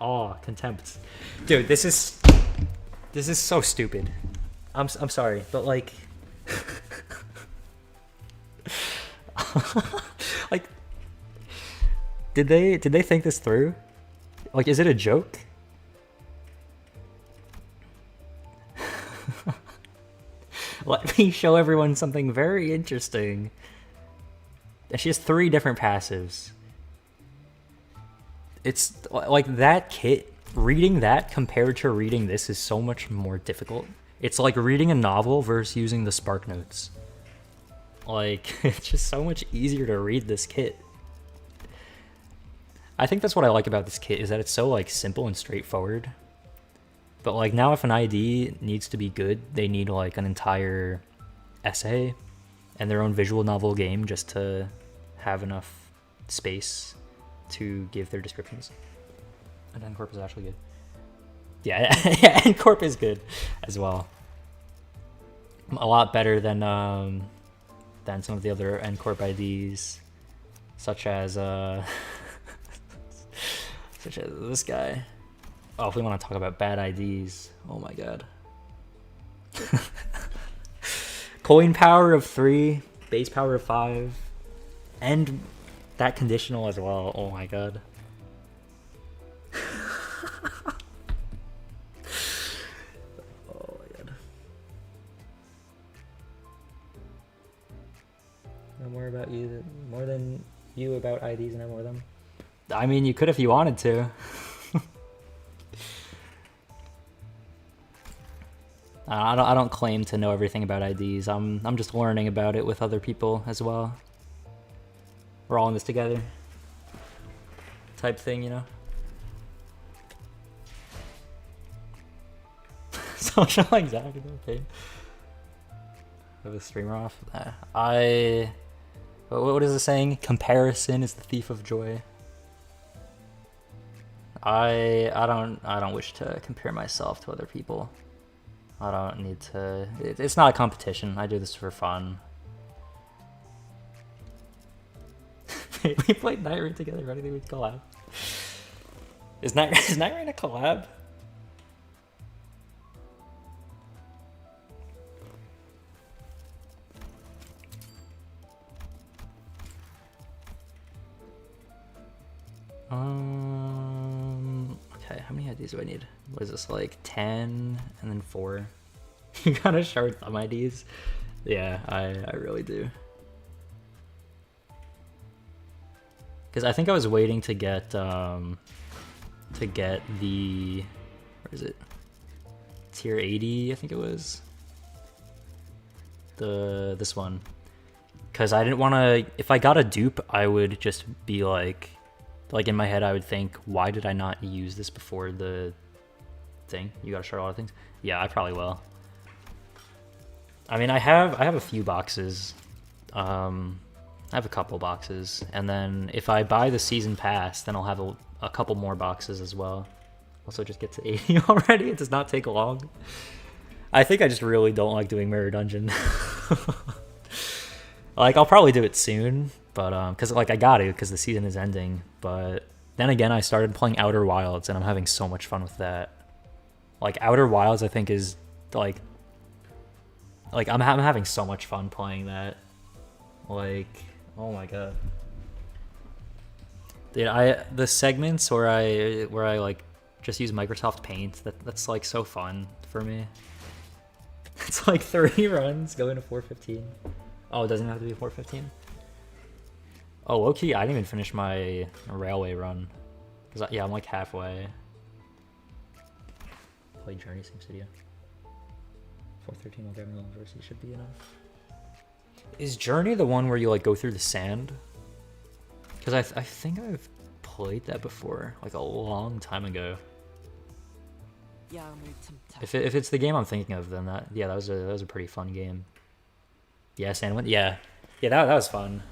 A: Aw, Contempt. Dude, this is so stupid. I'm sorry, but like like did they think this through? Like, is it a joke? Let me show everyone something very interesting. And she has 3 different passives. It's like that kit, reading that compared to reading this is so much more difficult. It's like reading a novel versus using the Spark Notes. Like, it's just so much easier to read this kit. I think that's what I like about this kit, is that it's so like simple and straightforward. But like now if an ID needs to be good, they need like an entire essay and their own visual novel game just to have enough space to give their descriptions. And Ncorp is actually good. Yeah, Ncorp is good as well. A lot better than some of the other Ncorp IDs, such as such as this guy. Oh, if we want to talk about bad IDs, oh my god. Coin power of 3, base power of 5, and that conditional as well. Oh my god. Oh my god. Know more about you, more than you about IDs and know more of them. I mean, you could if you wanted to. I don't claim to know everything about IDs. I'm just learning about it with other people as well. We're all in this together. Type thing, you know. Social anxiety, okay. Have a streamer off. What is the saying? Comparison is the thief of joy. I don't wish to compare myself to other people. I don't need to. It's not a competition. I do this for fun. We played Night Rain together. Ready to collab? Is Night Rain a collab? Okay, how many IDs do I need? What is this, like 10 and then 4? You gotta short thumb IDs. Yeah, I really do. Because I think I was waiting to get the, where is it? Tier 80, I think it was. This one. Because I didn't want to, if I got a dupe, I would just be like in my head, I would think, why did I not use this before the thing? You gotta shard a lot of things. Yeah, I probably will. I mean, I have a few boxes. I have a couple boxes, and then if I buy the season pass, then I'll have a couple more boxes as well. Also, just get to 80 already. It does not take long. I think I just really don't like doing Mirror Dungeon. Like, I'll probably do it soon, but because like I got to, because the season is ending. But then again, I started playing Outer Wilds, and I'm having so much fun with that. Like, Outer Wilds, I think is like I'm having so much fun playing that. Like, oh my god. Dude, the segments where I like just use Microsoft Paint, that's like so fun for me. It's like 30 runs going to 415. Oh, it doesn't have to be 415. Oh, low-key, I didn't even finish my railway run. Cause yeah, I'm like halfway. Play Journey SimCity. 413 will grab me University should be enough. Is Journey the one where you like go through the sand? Because I think I've played that before, like a long time ago. If it's the game I'm thinking of, then that was a pretty fun game. Yeah, Sandwind. Yeah, that was fun.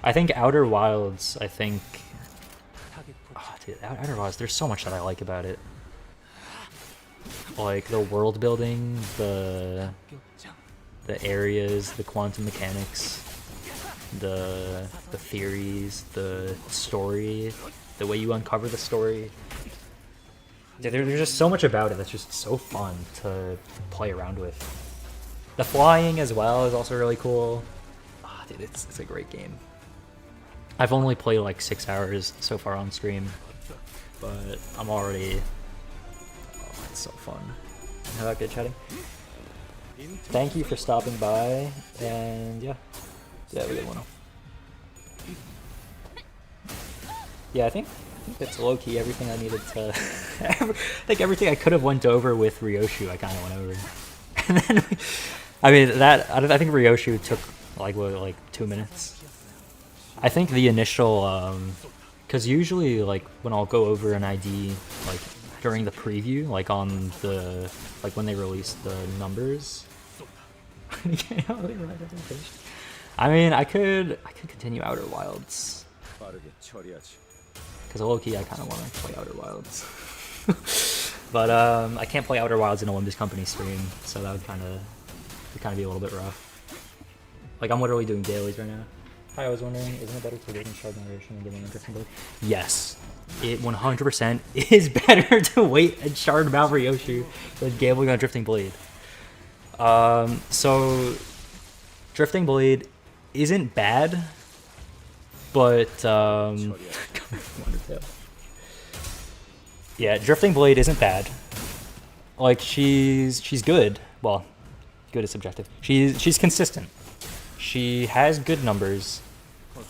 A: I think Outer Wilds. I think. Oh, dude, Outer Wilds. There's so much that I like about it. Like the world building, the areas, the quantum mechanics, the theories, the story, the way you uncover the story. There's just so much about it that's just so fun to play around with. The flying as well is also really cool. Oh, dude, it's a great game. I've only played like 6 hours so far on stream, but I'm already... Oh, it's so fun. How about good chatting? Thank you for stopping by, and yeah, have a good one. Yeah, I think it's low-key everything I needed to... I think everything I could have went over with Ryoshu, I kind of went over. And then, I mean, I think Ryoshu took like 2 minutes. I think the initial, because usually like when I'll go over an ID like during the preview, like on the when they release the numbers. I mean, I could continue Outer Wilds. Because low-key, I kind of want to play Outer Wilds. But I can't play Outer Wilds in a LIMBUS company stream, so that would kind of be a little bit rough. Like, I'm literally doing dailies right now. Hi, I was wondering, isn't it better to wait and Shard Narration than getting a Drifting Blade? Yes, it 100% is better to wait and Shard Mount Ryoshu than gambling on Drifting Blade. So, Drifting Blade isn't bad, but yeah, Drifting Blade isn't bad. Like, she's good. Well, good is subjective. She's consistent. She has good numbers,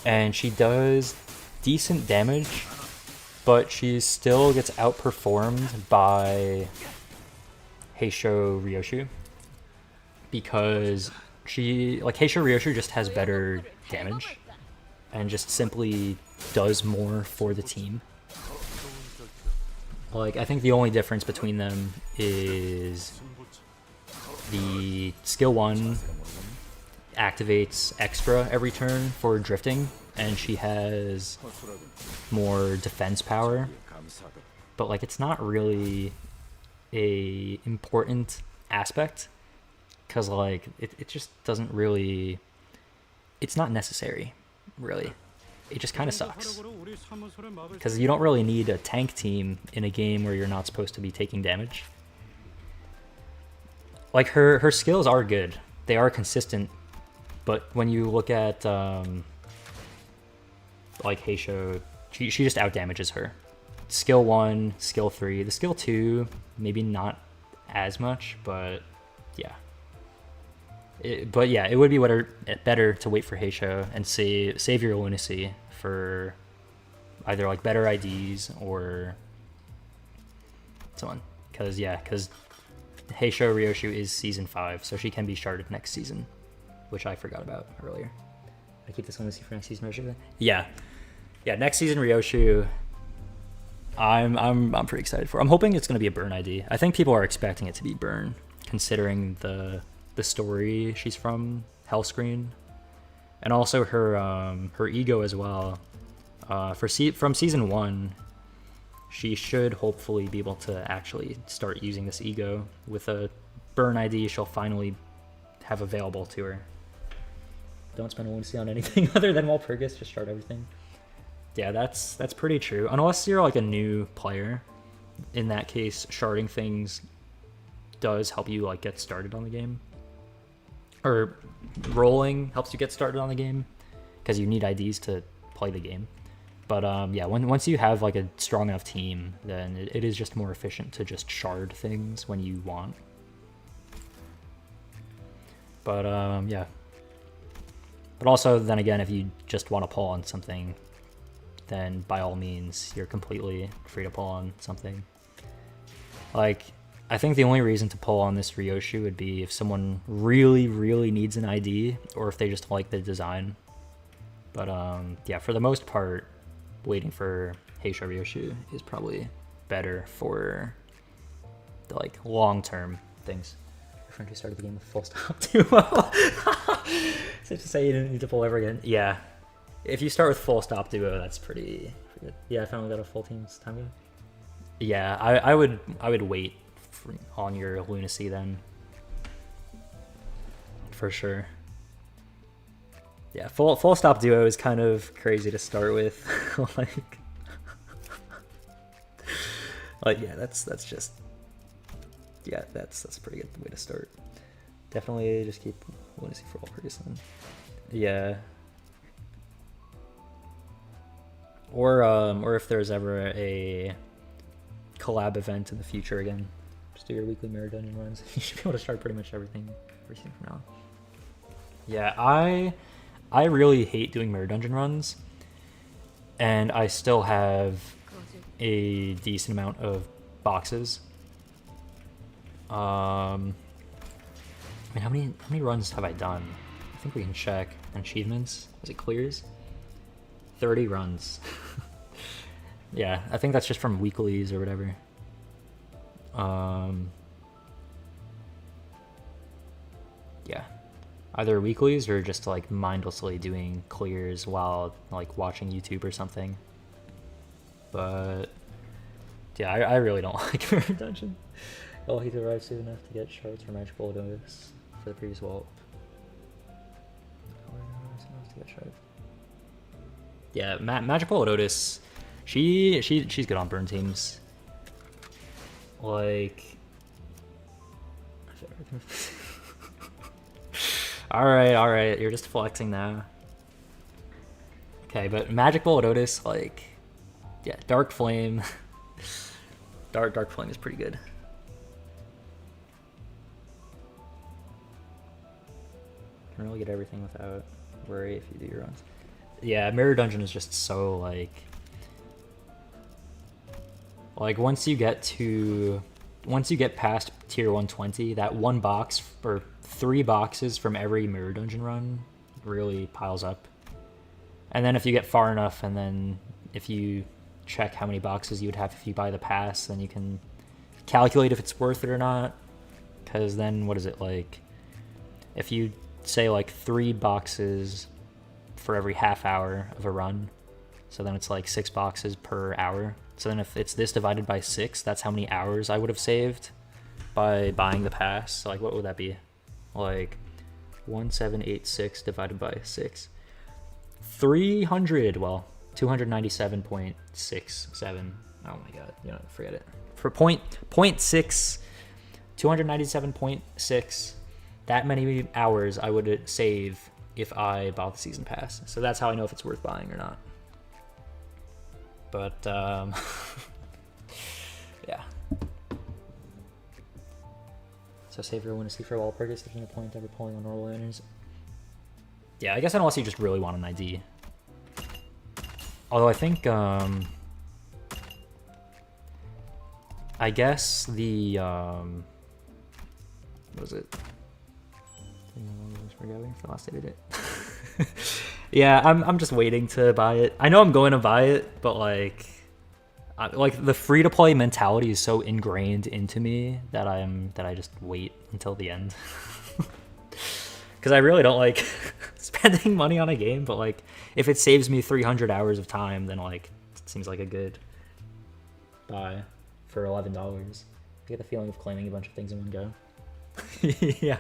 A: and she does decent damage, but she still gets outperformed by Heisho Ryoshu, because Heisho Ryoshu just has better damage and just simply does more for the team. Like, I think the only difference between them is the skill 1 activates extra every turn for drifting, and she has more defense power, but like it's not really a important aspect, because like it just doesn't really, it's not necessary really. It just kind of sucks, because you don't really need a tank team in a game where you're not supposed to be taking damage. Like, her skills are good, they are consistent, but when you look at like Heisho, she just outdamages her. Skill 1, skill 3, the skill 2 maybe not as much, but yeah. It would be better to wait for Heisho and save your lunacy for either like better IDs or someone. Because Heisho Ryoshu is season 5, so she can be sharded next season, which I forgot about earlier. I keep this lunacy for next season Ryoshu. Yeah, next season Ryoshu. I'm pretty excited for. I'm hoping it's gonna be a burn ID. I think people are expecting it to be burn, considering the story she's from, Hellscreen, and also her ego as well. From season 1, she should hopefully be able to actually start using this ego with a burn ID she'll finally have available to her. Don't spend a lunacy on anything other than Walpurgis, just start everything. Yeah, that's pretty true. Unless you're like a new player, in that case, sharding things does help you like get started on the game. Or rolling helps you get started on the game because you need IDs to play the game. But yeah, once you have like a strong enough team, then it is just more efficient to just shard things when you want. But yeah. But also, then again, if you just want to pull on something, then by all means, you're completely free to pull on something. Like, I think the only reason to pull on this Ryoshu would be if someone really, really needs an ID, or if they just like the design. But yeah, for the most part, waiting for Heisha Ryoshu is probably better for the like long-term things. Your friend who started the game with full stop too well. So to say you didn't need to pull ever again. Yeah, if you start with full stop duo, that's pretty good. Yeah, I finally got a full team's time ago. Yeah, I would wait on your lunacy then, for sure. Yeah, full stop duo is kind of crazy to start with. like yeah, that's just yeah, that's a pretty good way to start. Definitely just keep lunacy for all person. Yeah. Or if there's ever a collab event in the future again, just do your weekly mirror dungeon runs. You should be able to start pretty much everything from now. Yeah, I really hate doing mirror dungeon runs, and I still have a decent amount of boxes. I mean, how many runs have I done? I think we can check achievements as it clears. 30 runs. Yeah, I think that's just from weeklies or whatever. Yeah, either weeklies or just like mindlessly doing clears while like watching YouTube or something. But yeah, I really don't like Mirror Dungeon. Oh, he's arrived soon enough to get shards for magical notice for the previous vault. Yeah, Magical Otis, she's good on burn teams. Like, all right, you're just flexing now. Okay, but Magical Otis, like, yeah, Dark Flame, Dark Flame is pretty good. Can really get everything without worry if you do your runs. Yeah, Mirror Dungeon is just so like once you get past tier 120, that one box or 3 boxes from every Mirror Dungeon run really piles up. And then if you get far enough, and then if you check how many boxes you would have if you buy the pass, then you can calculate if it's worth it or not. Because then what is it like? If you say like 3 boxes for every half hour of a run, so then it's like 6 boxes per hour. So then if it's this divided by 6, that's how many hours I would have saved by buying the pass. So like, what would that be? Like 1786 divided by 6, 300. Well, 297.67. Oh my god, you know, forget it. For 0.6, 297.6. That many hours I would save if I bought the season pass. So that's how I know if it's worth buying or not. But yeah. So save your lunacy for Walpurgis. There's no point ever pulling on normal owners. Yeah, I guess unless you just really want an ID. Although I think I guess the what was it? For last day it. Yeah, I'm just waiting to buy it. I know I'm going to buy it, but like the free to play mentality is so ingrained into me that I just wait until the end. Because I really don't like spending money on a game, but like if it saves me 300 hours of time, then like it seems like a good buy for $11. I get the feeling of claiming a bunch of things in one go. Yeah,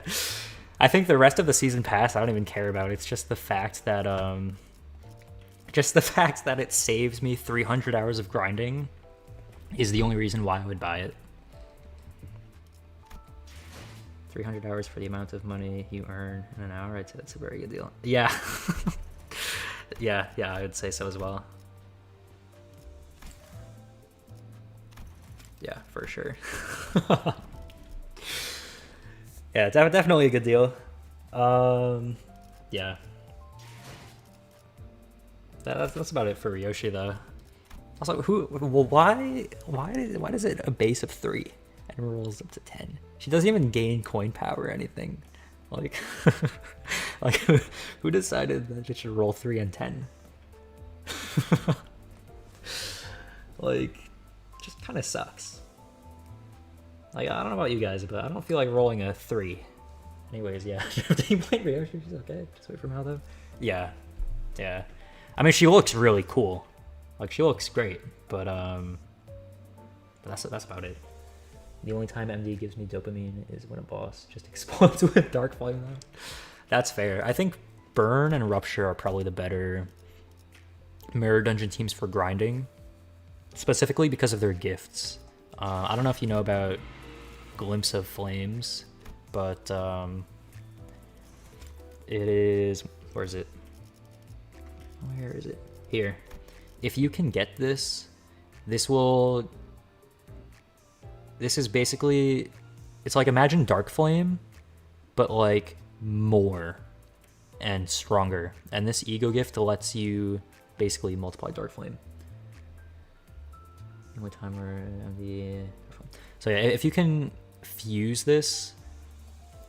A: I think the rest of the season pass I don't even care about. It's just the fact that it saves me 300 hours of grinding is the only reason why I would buy it. 300 hours for the amount of money you earn in an hour. I'd say that's a very good deal. Yeah. yeah, I would say so as well. Yeah, for sure. Yeah, definitely a good deal. Yeah. That's about it for Ryoshi, though. Also, why is it a base of 3 and rolls up to 10? She doesn't even gain coin power or anything. Like, like who decided that it should roll 3 and 10? Like, just kind of sucks. Like, I don't know about you guys, but I don't feel like rolling a 3. Anyways, yeah. Team point Ryoshi, she's okay. Just wait for Mal, though. Yeah. I mean, she looks really cool. Like, she looks great, but that's about it. The only time MD gives me dopamine is when a boss just explodes with Dark Flame, though. That's fair. I think Burn and Rupture are probably the better Mirror Dungeon teams for grinding, specifically because of their gifts. I don't know if you know about Glimpse of Flames, but it is... Where is it? Where is it? Here. If you can get this, this is basically, it's like, imagine Dark Flame, but like more and stronger. And this ego gift lets you basically multiply Dark Flame. Only timer the... So yeah, if you can fuse this,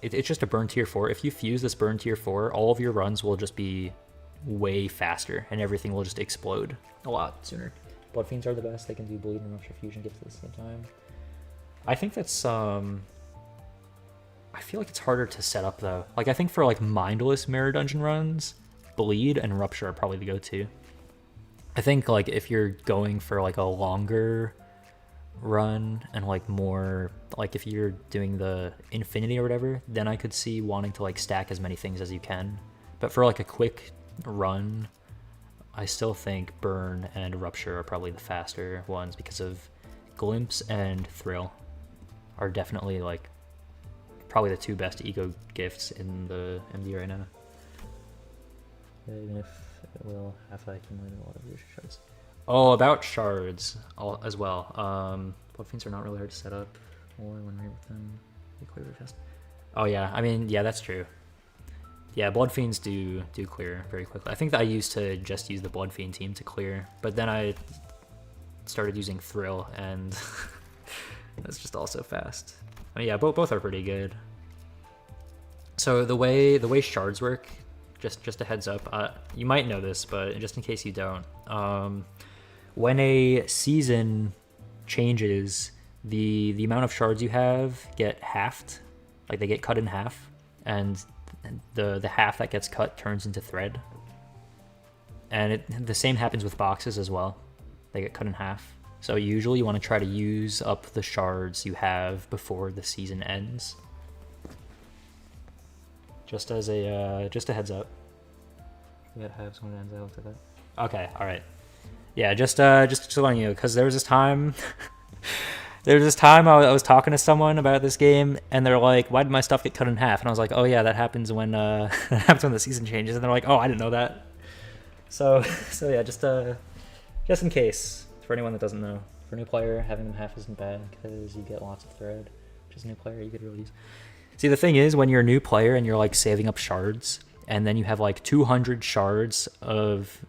A: it's just a burn tier 4. If you fuse this burn tier 4, all of your runs will just be way faster and everything will just explode a lot sooner. Blood Fiends are the best. They can do bleed and rupture fusion gifts at the same time. I think that's I feel like it's harder to set up though. Like, I think for like mindless Mirror Dungeon runs, bleed and rupture are probably the go-to. I think like if you're going for like a longer run and like more, like if you're doing the infinity or whatever, then I could see wanting to like stack as many things as you can. But for like a quick run, I still think Burn and Rupture are probably the faster ones because of Glimpse and Thrill are definitely like probably the 2 best ego gifts in the MD right now. Even if it will have accumulated a lot of your shards. Oh, about shards as well. Blood Fiends are not really hard to set up, or when right with them, they clear very fast. Oh yeah, I mean, yeah, that's true. Yeah, Blood Fiends do clear very quickly. I think that I used to just use the Blood Fiend team to clear, but then I started using Thrill, and that's just also fast. I mean, yeah, both are pretty good. So the way shards work, just a heads up, you might know this, but just in case you don't, when a season changes, the amount of shards you have get halved, like they get cut in half, and the half that gets cut turns into thread. And the same happens with boxes as well. They get cut in half. So usually you want to try to use up the shards you have before the season ends. Just as a heads up. That halves when it ends. I looked at that. Okay, all right. Yeah, just letting you know, because there was this time. There was this time I was talking to someone about this game, and they're like, "Why did my stuff get cut in half?" And I was like, "Oh yeah, that happens when that happens when the season changes." And they're like, "Oh, I didn't know that." So yeah, just in case, for anyone that doesn't know, for a new player, having them half isn't bad because you get lots of thread. Which is a new player you could really use. See, the thing is, when you're a new player and you're like saving up shards, and then you have like 200 shards of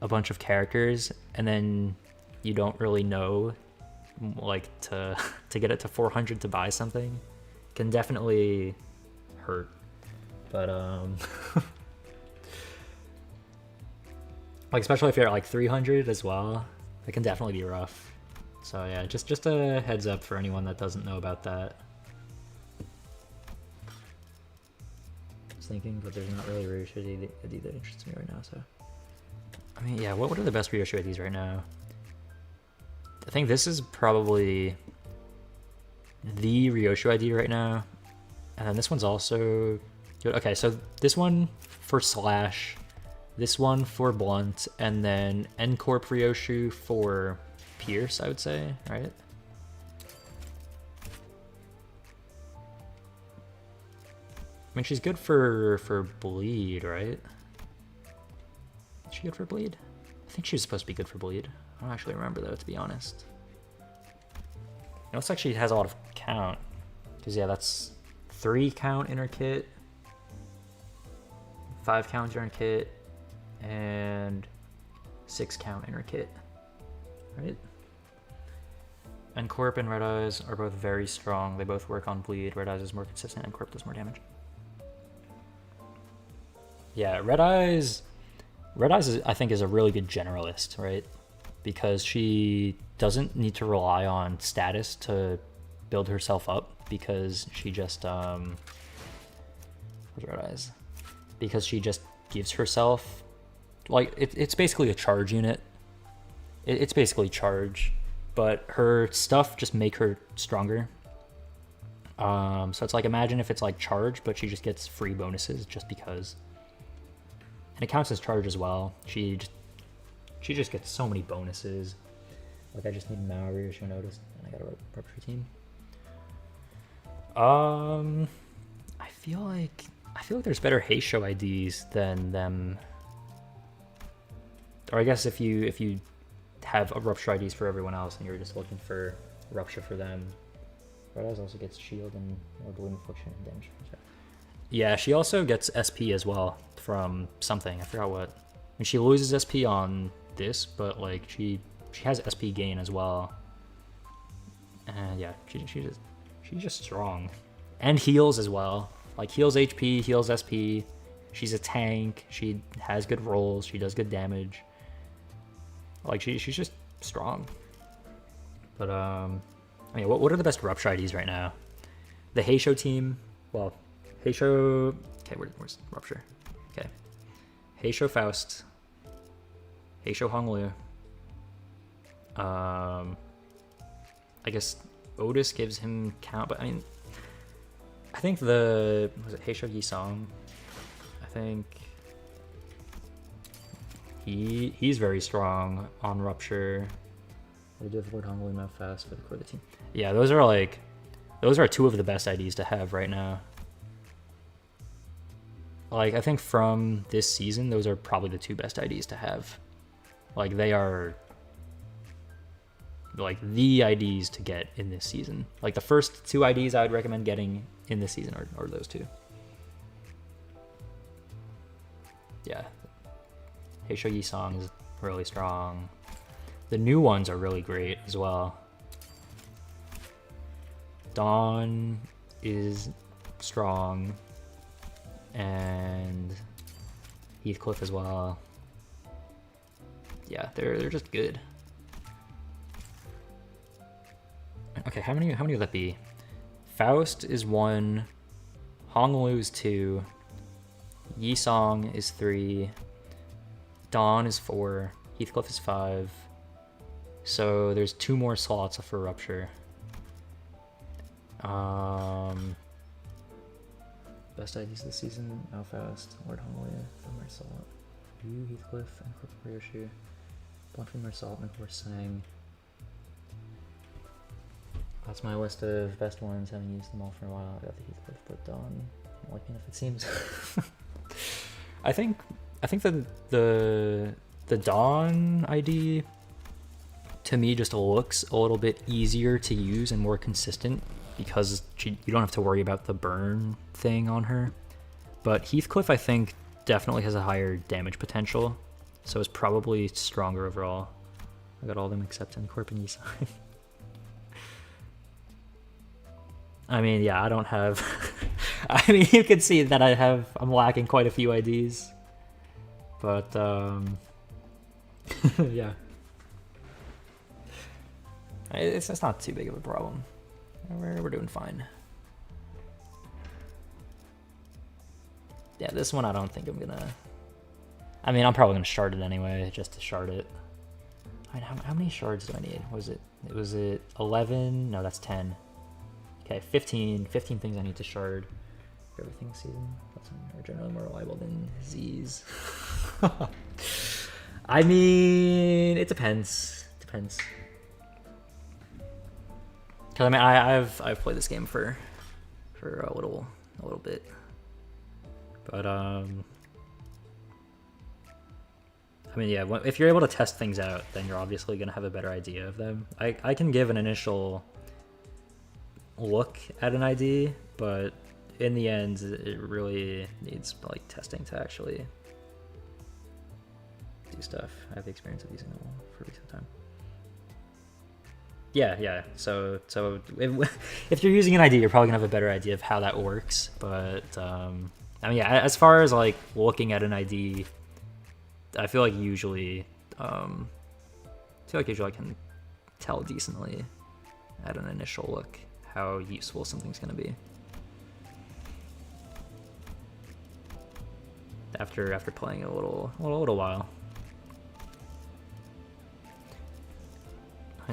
A: a bunch of characters, and then you don't really know like to get it to 400 to buy something, can definitely hurt. But like especially if you're at like 300 as well, it can definitely be rough. So yeah, just a heads up for anyone that doesn't know about that. thinking, but there's not really a Ryoshu ID that interests me right now, so. I mean, yeah, what are the best Ryoshu IDs right now? I think this is probably the Ryoshu ID right now. And then this one's also good. Okay, so this one for Slash, this one for Blunt, and then N-Corp Ryoshu for Pierce, I would say, right? I mean, she's good for Bleed, right? Is she good for Bleed? I think she was supposed to be good for Bleed. I don't actually remember though, to be honest. It looks like she has a lot of count. Because yeah, that's 3 count in her kit, 5 count in her kit, and 6 count in her kit, right? And Corp and Red Eyes are both very strong. They both work on Bleed. Red Eyes is more consistent and Corp does more damage. Yeah, Red Eyes is, I think, is a really good generalist, right? Because she doesn't need to rely on status to build herself up, because she just where's Red Eyes? Because she just gives herself, like, it's basically a charge unit. It's basically charge, but her stuff just make her stronger. So it's like, imagine if it's like charge, but she just gets free bonuses just because. And it counts as charge as well. She just gets so many bonuses. Like, I just need Mao Ryoshu notice, and I got a rupture team. I feel like there's better Heisho IDs than them. Or I guess if you have a rupture IDs for everyone else and you're just looking for rupture for them. Red Eyes also gets shield and more balloon infliction and damage. Yeah, she also gets SP as well from something. I forgot what. I mean, she loses SP on this, but like she has SP gain as well. And yeah, she's just strong. And heals as well. Like, heals HP, heals SP. She's a tank. She has good rolls. She does good damage. Like, she's just strong. But I mean, what are the best rupture IDs right now? The Heisho team. Well, Heisho. Okay, where's rupture? Okay, Heisho Faust. Heisho Honglu. I guess Otis gives him count, but I mean, I think was it Heisho Yisong? I think he's very strong on rupture. What do you avoid Honglu Mouth Fast for the core of the team? Yeah, those are 2 of the best IDs to have right now. Like, I think from this season, those are probably the 2 best IDs to have. Like, they are like the IDs to get in this season. Like, the first 2 IDs I would recommend getting in this season are those 2. Yeah. Heisho Yisong is really strong. The new ones are really great as well. Dawn is strong. And Heathcliff as well. Yeah, they're just good. Okay, how many would that be? Faust is 1, Honglu is 2, Yisong is 3, Dawn is 4, Heathcliff is 5. So there's 2 more slots for rupture. Best IDs this season: Malfast, Lord Honglu, Femur Salt, Yu, Heathcliff, and Corp Ryoshu. Blunt Femur Salt, and of course Sang. That's my list of best ones, having used them all for a while. I got the Heathcliff, but Dawn, I'm liking if it seems. I think the Dawn ID to me just looks a little bit easier to use and more consistent, because you don't have to worry about the burn thing on her. But Heathcliff, I think, definitely has a higher damage potential, so it's probably stronger overall. I got all of them except N-Corp and Yisai. I mean, yeah, I don't have... I mean, you can see that I'm lacking quite a few IDs. But, yeah. It's not too big of a problem. We're doing fine. Yeah, this one I don't think I'm gonna... I mean, I'm probably gonna shard it anyway, just to shard it. I mean, how many shards do I need? Was it 11? No, that's 10. Okay, 15 things I need to shard for everything season. That's are generally more reliable than Z's. I mean, it depends. Depends. Cause I mean, I've played this game for a little bit, but I mean, yeah, if you're able to test things out, then you're obviously gonna have a better idea of them. I can give an initial look at an ID, but in the end, it really needs like testing to actually do stuff. I have the experience of using it for a recent time. Yeah. So if you're using an ID, you're probably gonna have a better idea of how that works. But I mean, yeah, as far as like looking at an ID, I feel like usually I can tell decently at an initial look how useful something's gonna be. After playing it a little while.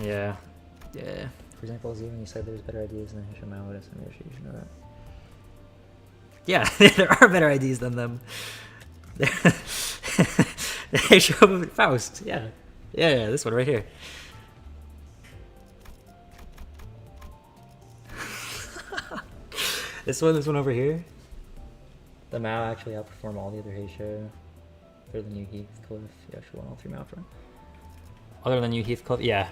A: Yeah. For example, even you said there's better ideas than Hisham Mawad, so maybe you should know that. Yeah, there are better ideas than them. Hisham Faust, yeah, this one right here. This one over here. The Mao actually outperformed all the other Heisho. Other than you, Heathcliff. You actually won all 3 Mao from. Other than you, Heathcliff, yeah.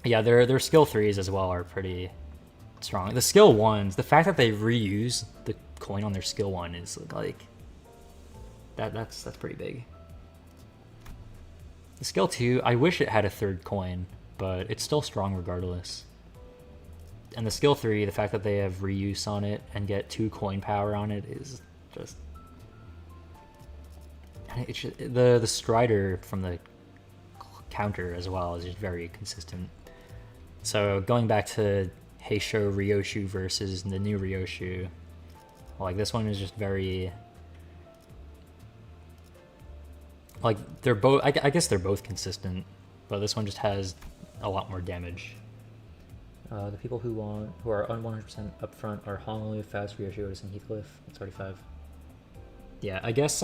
A: Yeah, their skill 3s as well are pretty strong. The skill 1s, the fact that they reuse the coin on their skill 1 is like that's pretty big. The skill 2, I wish it had a 3rd coin, but it's still strong regardless. And the skill 3, the fact that they have reuse on it and get 2 coin power on it is just... It's just the Strider from the counter as well is just very consistent. So going back to Heisho Ryoshu versus the new Ryoshu, like this one is just very... Like they're both, I guess they're both consistent, but this one just has a lot more damage. The people who are on 100% upfront are Hongyuan, Faust, Ryoshu, Otis, and Heathcliff. It's already 5. Yeah, I guess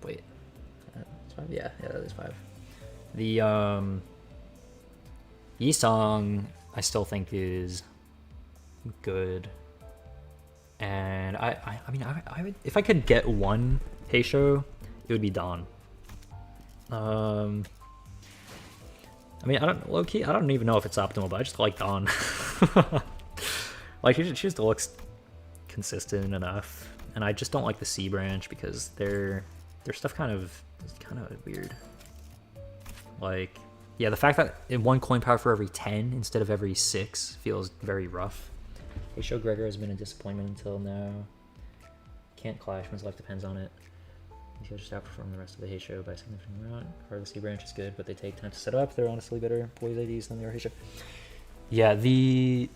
A: wait. It's 5? Yeah, that is 5. The Yisong I still think is good. And I mean I would, if I could get one Heisho, it would be Dawn. I mean, low-key, I don't even know if it's optimal, but I just like Dawn. Like, she just looks consistent enough. And I just don't like the C branch because their stuff kind of weird. Like, yeah, the fact that in 1 coin power for every 10 instead of every 6 feels very rough. Heisho Gregor has been a disappointment until now. Can't clash, one's life depends on it. He'll just outperform the rest of the Heisho by a significant amount. Part of the C branch is good, but they take time to set up. They're honestly better poise IDs than they are Heisho. Yeah, the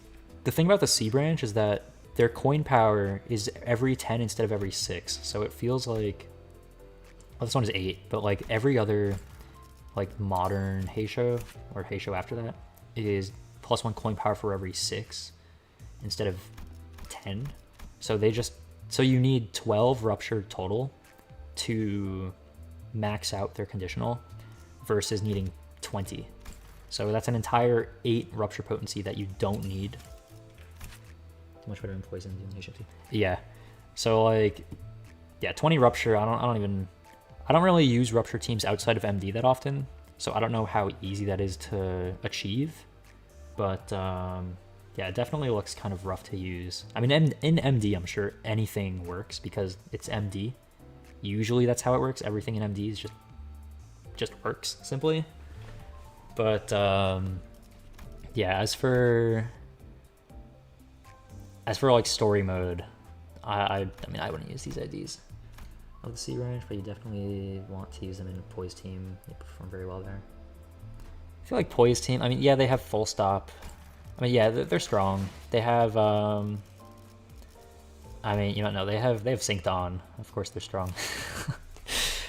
A: thing about the C branch is that their coin power is every 10 instead of every 6. So it feels like, well, this one is 8, but like every other like modern Heisho or Heisho after that is +1 coin power for every 6 instead of 10. So you need 12 rupture total to max out their conditional versus needing 20. So that's an entire 8 rupture potency that you don't need. Much better than poison than Heisho. Yeah. So like, yeah, 20 rupture. I don't really use rupture teams outside of MD that often, so I don't know how easy that is to achieve. But yeah, it definitely looks kind of rough to use. I mean, in MD, I'm sure anything works because it's MD. Usually that's how it works. Everything in MD is just works simply. But yeah, as for like story mode, I mean I wouldn't use these IDs of the C range, but you definitely want to use them in a poise team. They perform very well there. I feel like poise team, I mean, yeah, they have full stop, I mean, yeah, they're strong. They have, I mean, you don't know, they have synced on. Of course they're strong.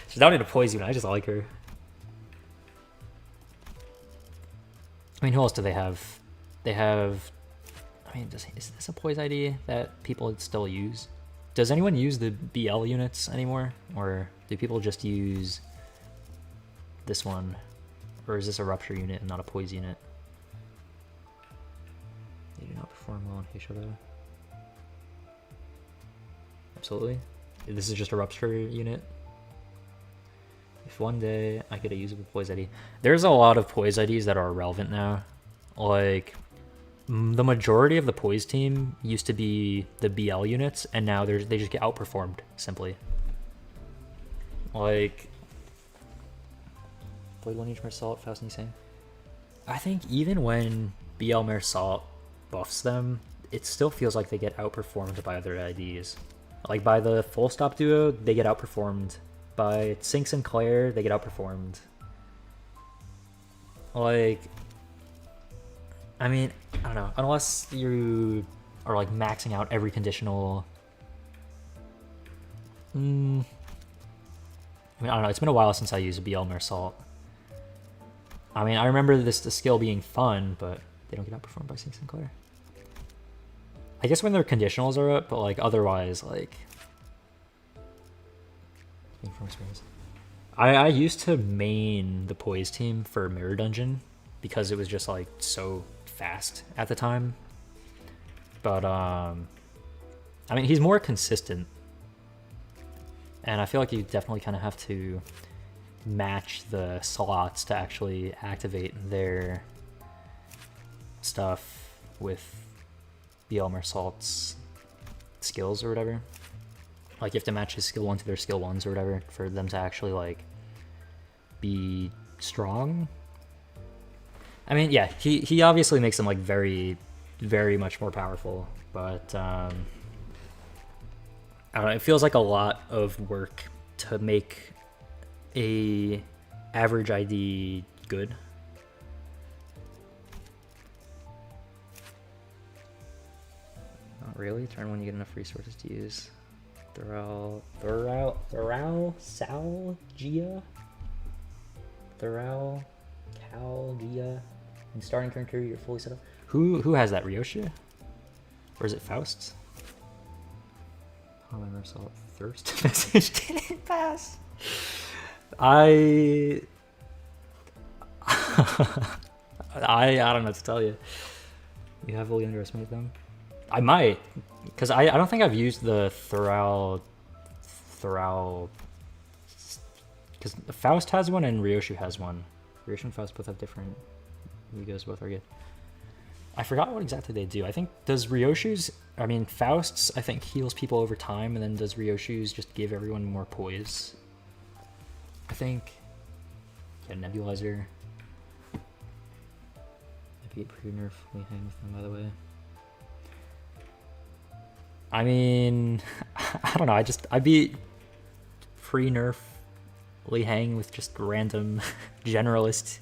A: She's not in a poison, I just like her. I mean, who else do they have? They have, I mean, is this a poise ID that people still use? Does anyone use the BL units anymore? Or do people just use this one? Or is this a rupture unit and not a poise unit? They do not perform well on Heishodo. Absolutely. This is just a rupture unit. If one day I get a usable poise ID. There's a lot of poise IDs that are relevant now. Like, the majority of the poise team used to be the BL units, and now they just get outperformed, simply. Like, Void 1 each Mersault, Faust and Yusang. I think even when BL Mersault buffs them, it still feels like they get outperformed by other IDs. Like by the full stop duo, they get outperformed. By Sync Sinclair, they get outperformed. Like, I mean, I don't know. Unless you are like maxing out every conditional. I mean, I don't know. It's been a while since I used a BL Mersault. I mean, I remember the skill being fun, but they don't get outperformed by Sync Sinclair. I guess when their conditionals are up, but like otherwise, like. From experience. I used to main the poise team for Mirror Dungeon because it was just like so fast at the time. But I mean, he's more consistent, and I feel like you definitely kind of have to match the slots to actually activate their stuff with BL Mersault's skills or whatever. Like, you have to match his skill 1 to their skill 1s or whatever for them to actually, like, be strong. I mean, yeah, he obviously makes them, like, very, very much more powerful. But, I don't know, it feels like a lot of work to make a average ID good. Not really. Turn 1, you get enough resources to use. Calgia. And starting turn 2, you're fully set up. Who has that? Ryoshu? Or is it Faust? Hongyuan Ryoshu thirst message didn't pass. I don't know what to tell you. You heavily underestimated them. I might, because I don't think I've used the Thural, because Faust has one and Ryoshu has one. Ryoshu and Faust both have different, you guys both are good. I forgot what exactly they do. I think, does Ryoshu's, I mean, Faust's, I think heals people over time, and then does Ryoshu's just give everyone more poise? I think, yeah, Nebulizer. I beat pretty nerf Li Hang with them, by the way. I mean, I don't know. I beat pre-nerf Li Hang with just random generalist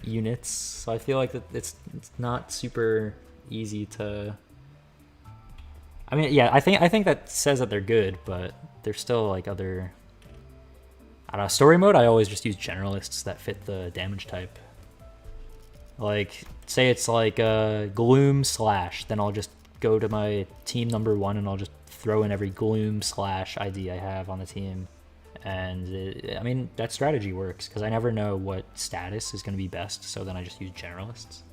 A: units, so I feel like that it's not super easy to. I mean, yeah, I think that says that they're good, but there's still like other. I don't know. Story mode, I always just use generalists that fit the damage type. Like, say it's like Gloom Slash, then I'll just go to my team number 1 and I'll just throw in every Gloom Slash ID I have on the team. And I mean, that strategy works because I never know what status is going to be best, so then I just use generalists.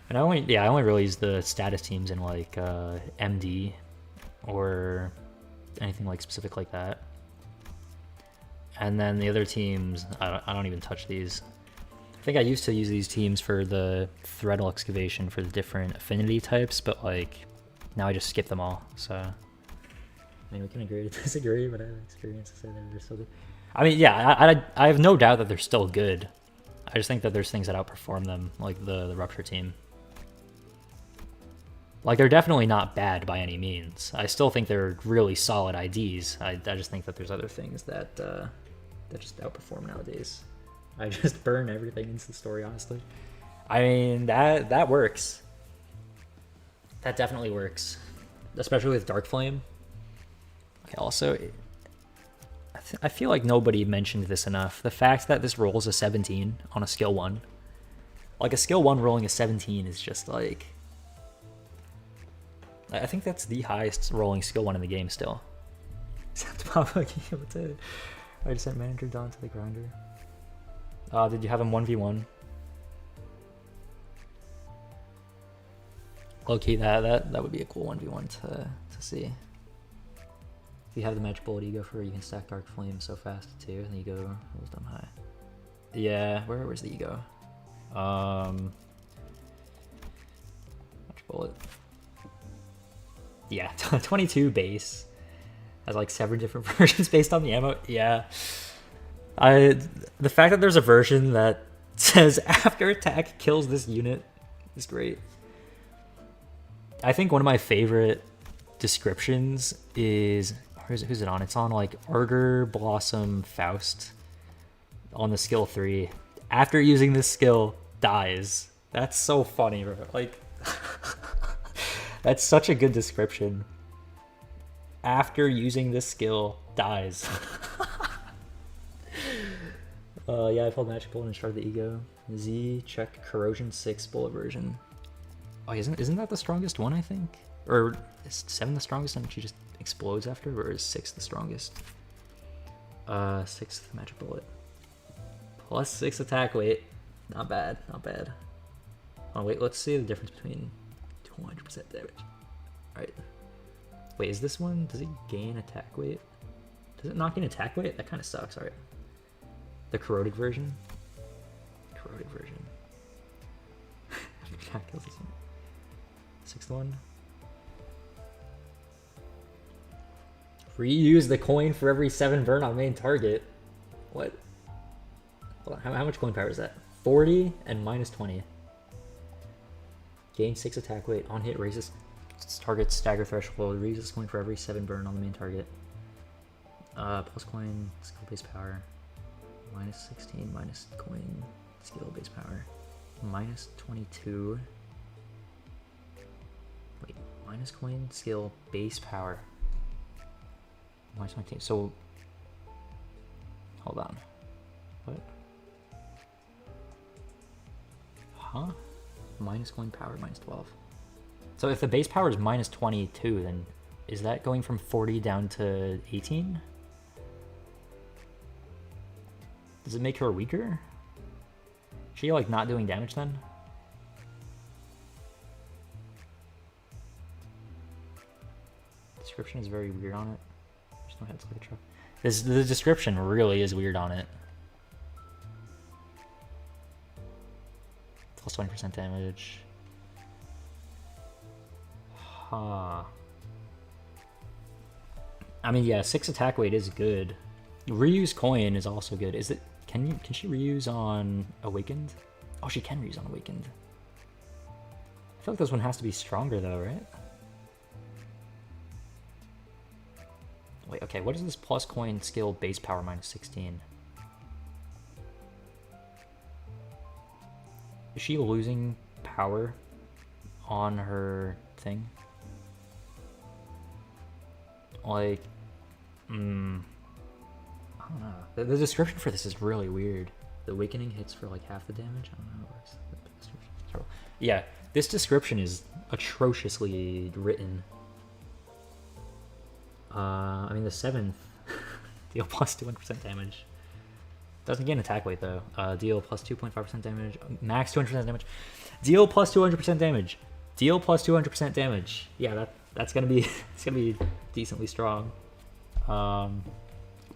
A: And I only really use the status teams in like MD or anything like specific like that. And then the other teams, I don't even touch these. I think I used to use these teams for the Threadle Excavation for the different affinity types, but like now I just skip them all. So I mean, we can agree to disagree, but I have experience to say that they're still good. I mean, yeah, I have no doubt that they're still good. I just think that there's things that outperform them, like the Rupture team. Like, they're definitely not bad by any means. I still think they're really solid IDs. I just think that there's other things that that just outperform nowadays. I just burn everything into the story, honestly. I mean, that works. That definitely works. Especially with Dark Flame. Okay, also, I feel like nobody mentioned this enough. The fact that this rolls a 17 on a skill 1. Like, a skill 1 rolling a 17 is just like... I think that's the highest rolling skill 1 in the game still. I just sent Manager Don to the grinder. Did you have him 1v1? Low-key, that would be a cool 1v1 to see. If you have the Magic Bullet Ego for, you can stack Dark Flame so fast too, and the Ego rolls down high. Yeah, where's the Ego? Magic Bullet. Yeah, 22 base. Has like 7 different versions based on the ammo. Yeah. The fact that there's a version that says after attack kills this unit is great. I think one of my favorite descriptions is, who's it on? It's on like Arger Blossom Faust on the skill 3. After using this skill, dies. That's so funny, bro. Like, that's such a good description. After using this skill, dies. Yeah, I pulled Magic Bullet and started the Ego. Z, check Corrosion 6 bullet version. Oh, isn't that the strongest one, I think? Or is 7 the strongest and she just explodes after? Or is 6 the strongest? 6th Magic Bullet. Plus 6 attack weight. Not bad, not bad. Oh, wait, let's see the difference between 200% damage. Alright. Wait, is this one, does it gain attack weight? Does it not gain attack weight? That kind of sucks, alright. The corroded version? Corroded version. Attack kills this one. 6th one. Reuse the coin for every 7 burn on main target. What? Hold on, how much coin power is that? 40 and minus 20. Gain 6 attack weight. On hit, raises target stagger threshold. Reuse this coin for every 7 burn on the main target. Plus coin, skill base power. Minus 16, minus coin, skill base power. Minus 22. Wait, minus coin, skill, base power. Minus 19. So, hold on. What? Huh? Minus coin power, minus 12. So if the base power is minus 22, then is that going from 40 down to 18? Does it make her weaker? Is she like not doing damage then? Description is very weird on it. There's no heads like a truck. The description really is weird on it. Plus 20% damage. Huh. I mean, yeah, 6 attack weight is good. Reuse coin is also good. Is it? Can she reuse on Awakened? Oh, she can reuse on Awakened. I feel like this one has to be stronger though, right? Wait, okay, what is this plus coin skill base power minus 16? Is she losing power on her thing? Like, I don't know. The description for this is really weird. The awakening hits for like half the damage. I don't know how it works. Yeah, this description is atrociously written. I mean, the 7th deal plus 200% damage. Doesn't gain attack weight though. Deal plus 2.5% damage. Max 200% damage. Deal plus 200% damage. Deal plus 200% damage. Yeah, that's gonna be it's gonna be decently strong.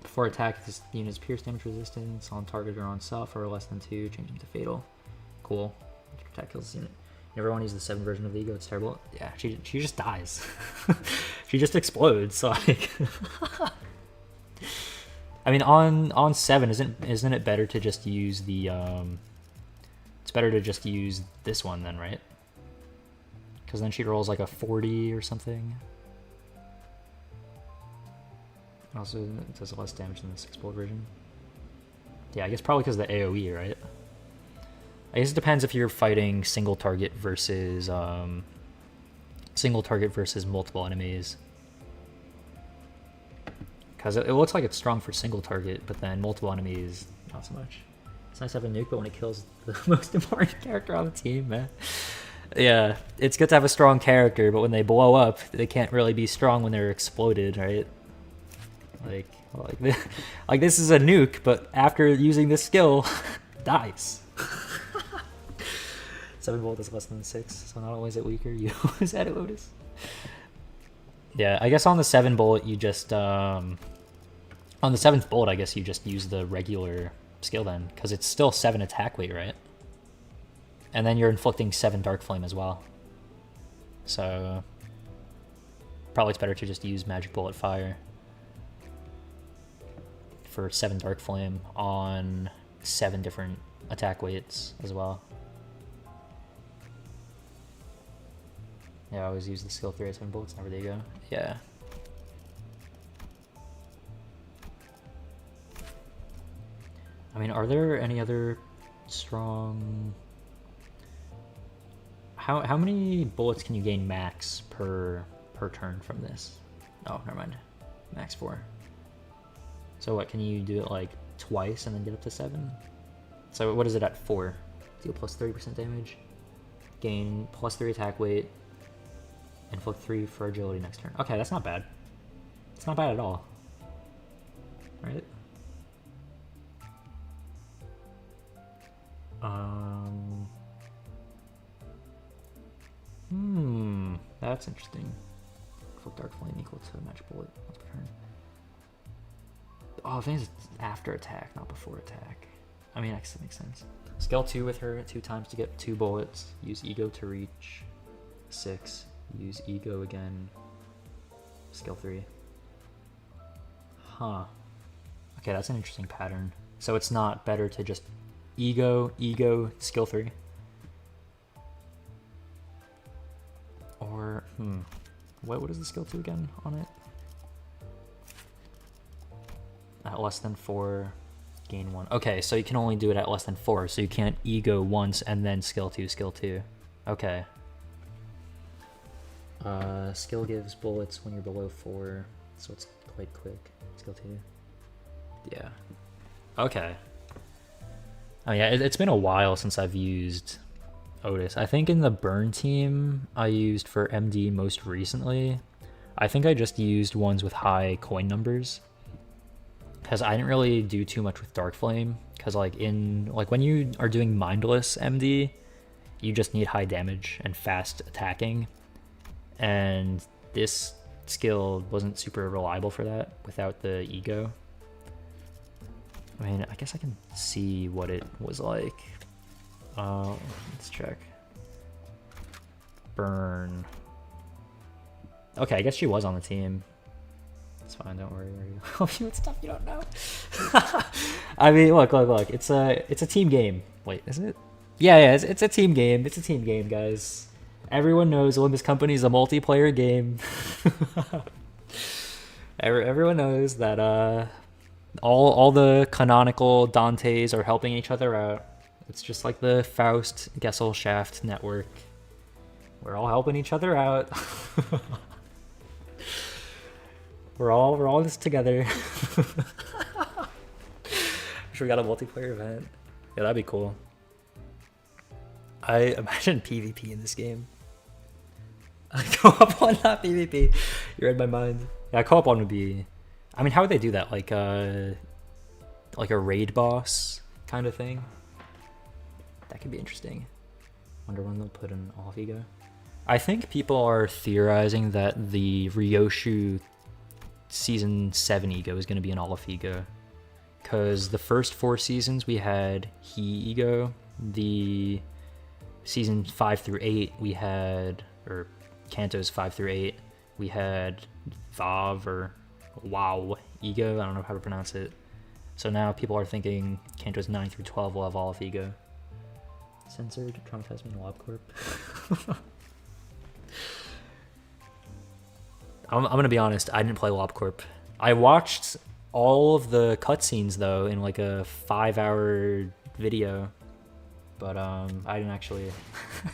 A: Before attack, this unit's pierce damage resistance on target or on self or less than 2, change them to fatal. Cool. Attack kills this unit. You never want to use the 7 version of the Ego, it's terrible. Yeah, she just dies. She just explodes, like. I mean, on 7, isn't it better to just use the it's better to just use this one then, right? Because then she rolls like a 40 or something. Also, it does less damage than the 6 bullet version. Yeah, I guess probably because of the AoE, right? I guess it depends if you're fighting single target versus multiple enemies. Because it looks like it's strong for single target, but then multiple enemies, not so much. It's nice to have a nuke, but when it kills the most important character on the team, man. Yeah, it's good to have a strong character, but when they blow up, they can't really be strong when they're exploded, right? Like this is a nuke, but after using this skill, dies. 7 volt is less than 6, so not only is it weaker, you always add Lotus. Yeah, I guess on the 7 bullet, you just on the 7th bullet, I guess you just use the regular skill then, because it's still 7 attack weight, right? And then you're inflicting 7 Dark Flame as well. So probably it's better to just use Magic Bullet Fire for 7 Dark Flame on 7 different attack weights as well. Yeah, I always use the skill 3 at 7 bullets, never there you go. Yeah. I mean, are there any other strong... How many bullets can you gain max per turn from this? Oh, never mind. Max 4. So what, can you do it like twice and then get up to 7? So what is it at 4? Deal plus 30% damage. Gain plus 3 attack weight. Inflict 3 for agility next turn. Okay, that's not bad. It's not bad at all. Right? That's interesting. Inflict Dark Flame equal to a Magic Bullet once per turn. Oh, I think it's after attack, not before attack. I mean, that makes sense. Skill 2 with her 2 times to get 2 bullets. Use Ego to reach 6. Use Ego again. Skill 3. Huh. Okay, that's an interesting pattern. So it's not better to just Ego, Skill 3? Or, what is the skill 2 again on it? At less than 4, gain 1. Okay, so you can only do it at less than 4, so you can't Ego once and then skill 2. Okay. Skill gives bullets when you're below 4, so it's quite quick. Skill 2. Yeah. Okay. Oh yeah, it's been a while since I've used Otis. I think in the burn team I used for MD most recently. I think I just used ones with high coin numbers, because I didn't really do too much with Dark Flame, because like when you are doing mindless MD, you just need high damage and fast attacking, and this skill wasn't super reliable for that without the Ego. I mean, I guess I can see what it was like. Let's check. Burn. Okay, I guess she was on the team. It's fine, don't worry. I'll be with stuff you don't know. I mean, look. It's a team game. Wait, isn't it? Yeah, it's a team game. It's a team game, guys. Everyone knows Limbus Company is a multiplayer game. Everyone knows that all the canonical Dantes are helping each other out. It's just like the Faust Gesellschaft network. We're all helping each other out. We're all in this together. Wish we got a multiplayer event. Yeah, that'd be cool. I imagine PvP in this game. Co-op one, not PvP. You read my mind. Yeah, co-op one would be... I mean, how would they do that? Like a raid boss kind of thing? That could be interesting. Wonder when they'll put an off Ego. I think people are theorizing that the Ryoshu Season 7 Ego is going to be an Olaf Ego. Because the first 4 seasons we had He Ego. The Season 5 through 8 we had, or Kantos 5 through 8, we had Vav or Wow Ego. I don't know how to pronounce it. So now people are thinking Kantos 9 through 12 will have Olaf Ego. Censored, traumatized me in LobCorp. I'm gonna be honest, I didn't play LobCorp. I watched all of the cutscenes though in like a 5-hour video, but I didn't actually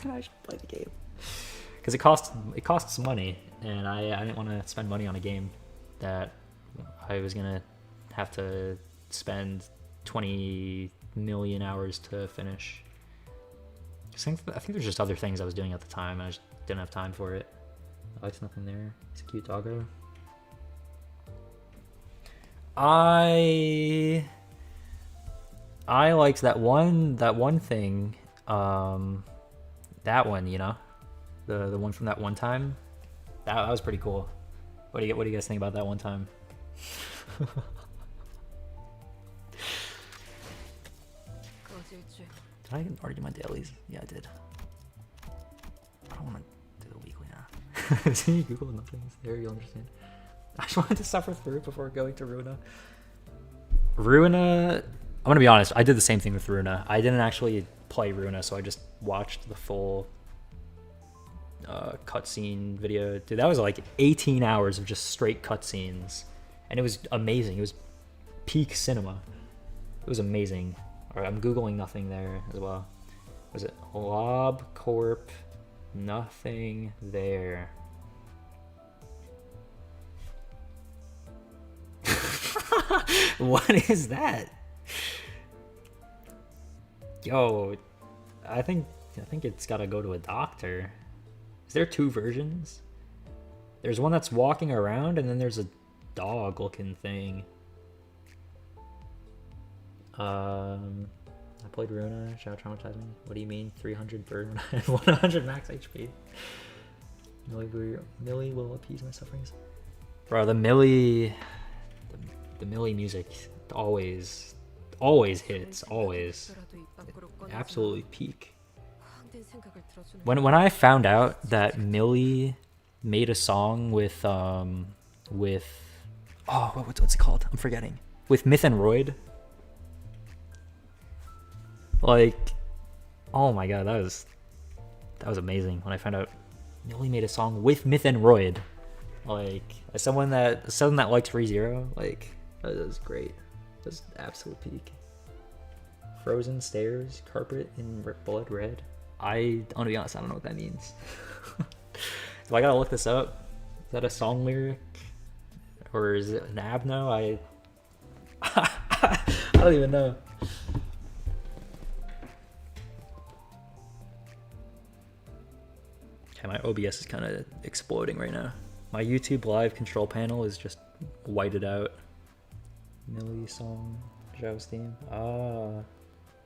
A: play the game because it costs money, and I didn't want to spend money on a game that I was gonna have to spend 20 million hours to finish. I think there's just other things I was doing at the time. I just didn't have time for it. There's nothing there. It's a cute doggo. I liked that one thing. That one, you know, the one from that one time. That was pretty cool. What do you guys think about that one time? Did I already do my dailies? Yeah, I did. I don't want to do the weekly now. See, Google nothing's there, you'll understand. I just wanted to suffer through it before going to Runa. Runa, I'm gonna be honest, I did the same thing with Runa. I didn't actually play Runa, so I just watched the full cutscene video. Dude, that was like 18 hours of just straight cutscenes. And it was amazing. It was peak cinema. It was amazing. Alright, I'm Googling nothing there as well. Was it Lob Corp? Nothing there. What is that? Yo, I think it's gotta go to a doctor. Is there two versions? There's one that's walking around, and then there's a dog looking thing. I played Runa. Shall traumatize me? What do you mean? 300 burn and 100 max HP. Millie will appease my sufferings. Bro, the Millie music always hits. Always. Absolutely peak. When I found out that Millie made a song with oh, what's it called? I'm forgetting. With Myth and Royd. Like, oh my god, that was amazing when I found out Millie made a song with Myth and Royd. Like, as someone that likes ReZero, like, that was great. That was absolute peak. Frozen stairs, carpet in blood red. I'm gonna be honest, I don't know what that means. Do I gotta look this up? Is that a song lyric? Or is it an abno? I don't even know. Okay, my OBS is kind of exploding right now. My YouTube live control panel is just whited out. Millie song, Zhao's theme. Oh,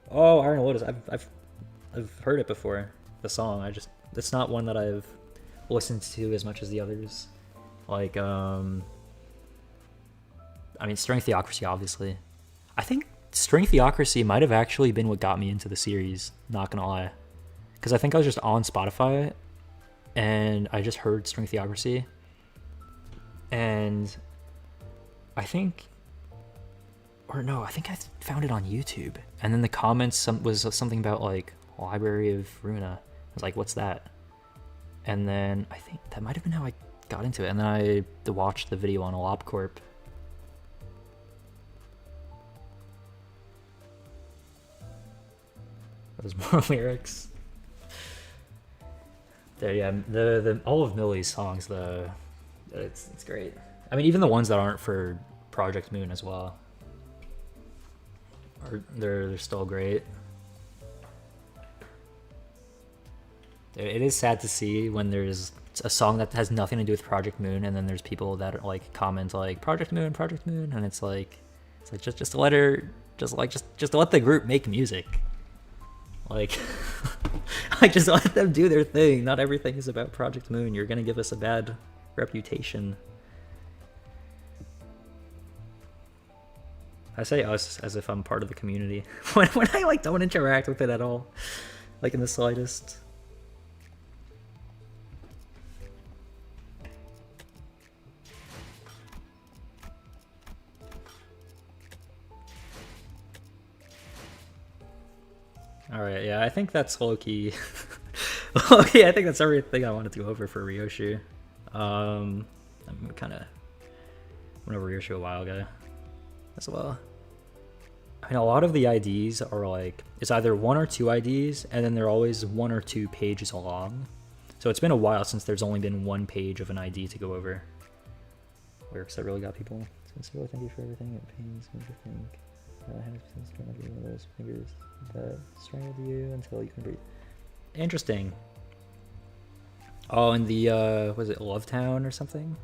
A: Iron Lotus. I've heard it before. The song. It's not one that I've listened to as much as the others. Like, I mean, String Theocracy, obviously. I think String Theocracy might have actually been what got me into the series, not gonna lie. Because I think I was just on Spotify, and I just heard String Theocracy. And I think I found it on YouTube. And then the comments was something about, like, Library of Runa. I was like, what's that? And then I think that might have been how I got into it. And then I watched the video on LobCorp. There's more lyrics. There, yeah, the all of Millie's songs, it's great. I mean, even the ones that aren't for Project Moon as well, they're still great. It is sad to see when there's a song that has nothing to do with Project Moon, and then there's people that are, like, comment like Project Moon, and it's like just to let her just to let the group make music. Like, like, just let them do their thing. Not everything is about Project Moon. You're gonna give us a bad reputation. I say us as if I'm part of the community when I, like, don't interact with it at all, like, in the slightest. Alright, yeah, I think that's low-key. Low-key, I think that's everything I wanted to go over for Ryoshu. I'm kind of went over Ryoshu a while ago as well. I mean, a lot of the IDs are like, it's either 1 or 2 IDs, and then they're always 1 or 2 pages long. So it's been a while since there's only been 1 page of an ID to go over. Lyrics that really got people. Sincerely, thank you for everything. It pains me to think that I have to be one of those fingers that strangled you until you can breathe. Interesting. Oh, and the was it Love Town or something?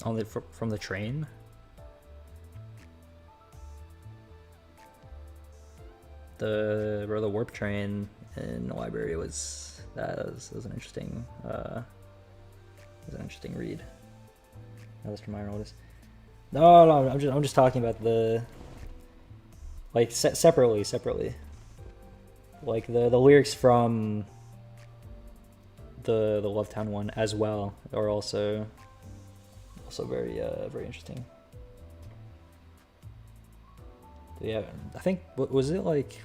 A: On the from the train. The warp train in the library was an interesting read. That was from my notice. No, I'm just talking about the like separately. Like the lyrics from the Love Town one as well are also very interesting. But yeah, I think was it like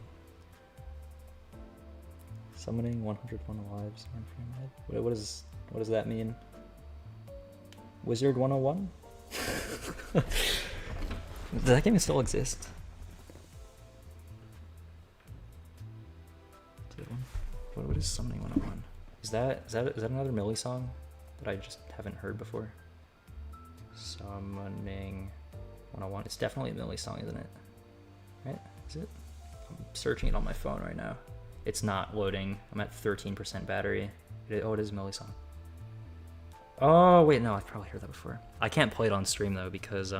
A: summoning 101 lives? What does that mean? Wizard 101? Does that game still exist? What is summoning 101? Is that another Millie song that I just haven't heard before? Summoning 101. It's definitely a Millie song, isn't it? Right? Is it? I'm searching it on my phone right now. It's not loading. I'm at 13% battery. Oh, it is a Millie song. Oh wait, no, I've probably heard that before. I can't play it on stream though because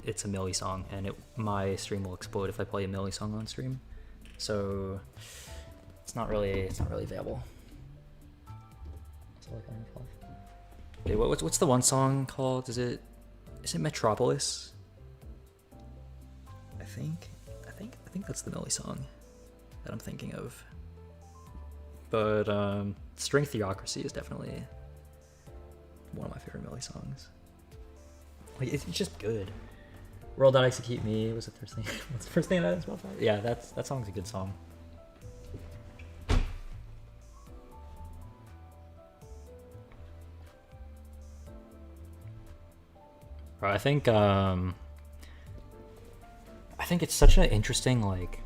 A: it's a Millie song and my stream will explode if I play a Millie song on stream. So it's not really available. Wait, what's the one song called? Is it Metropolis? I think that's the Millie song that I'm thinking of. But String Theocracy is definitely one of my favorite Millie songs. Like it's just good. World That Execute Me was the first thing. What's the first thing that is Spotify? Yeah, that song's a good song. I think it's such an interesting like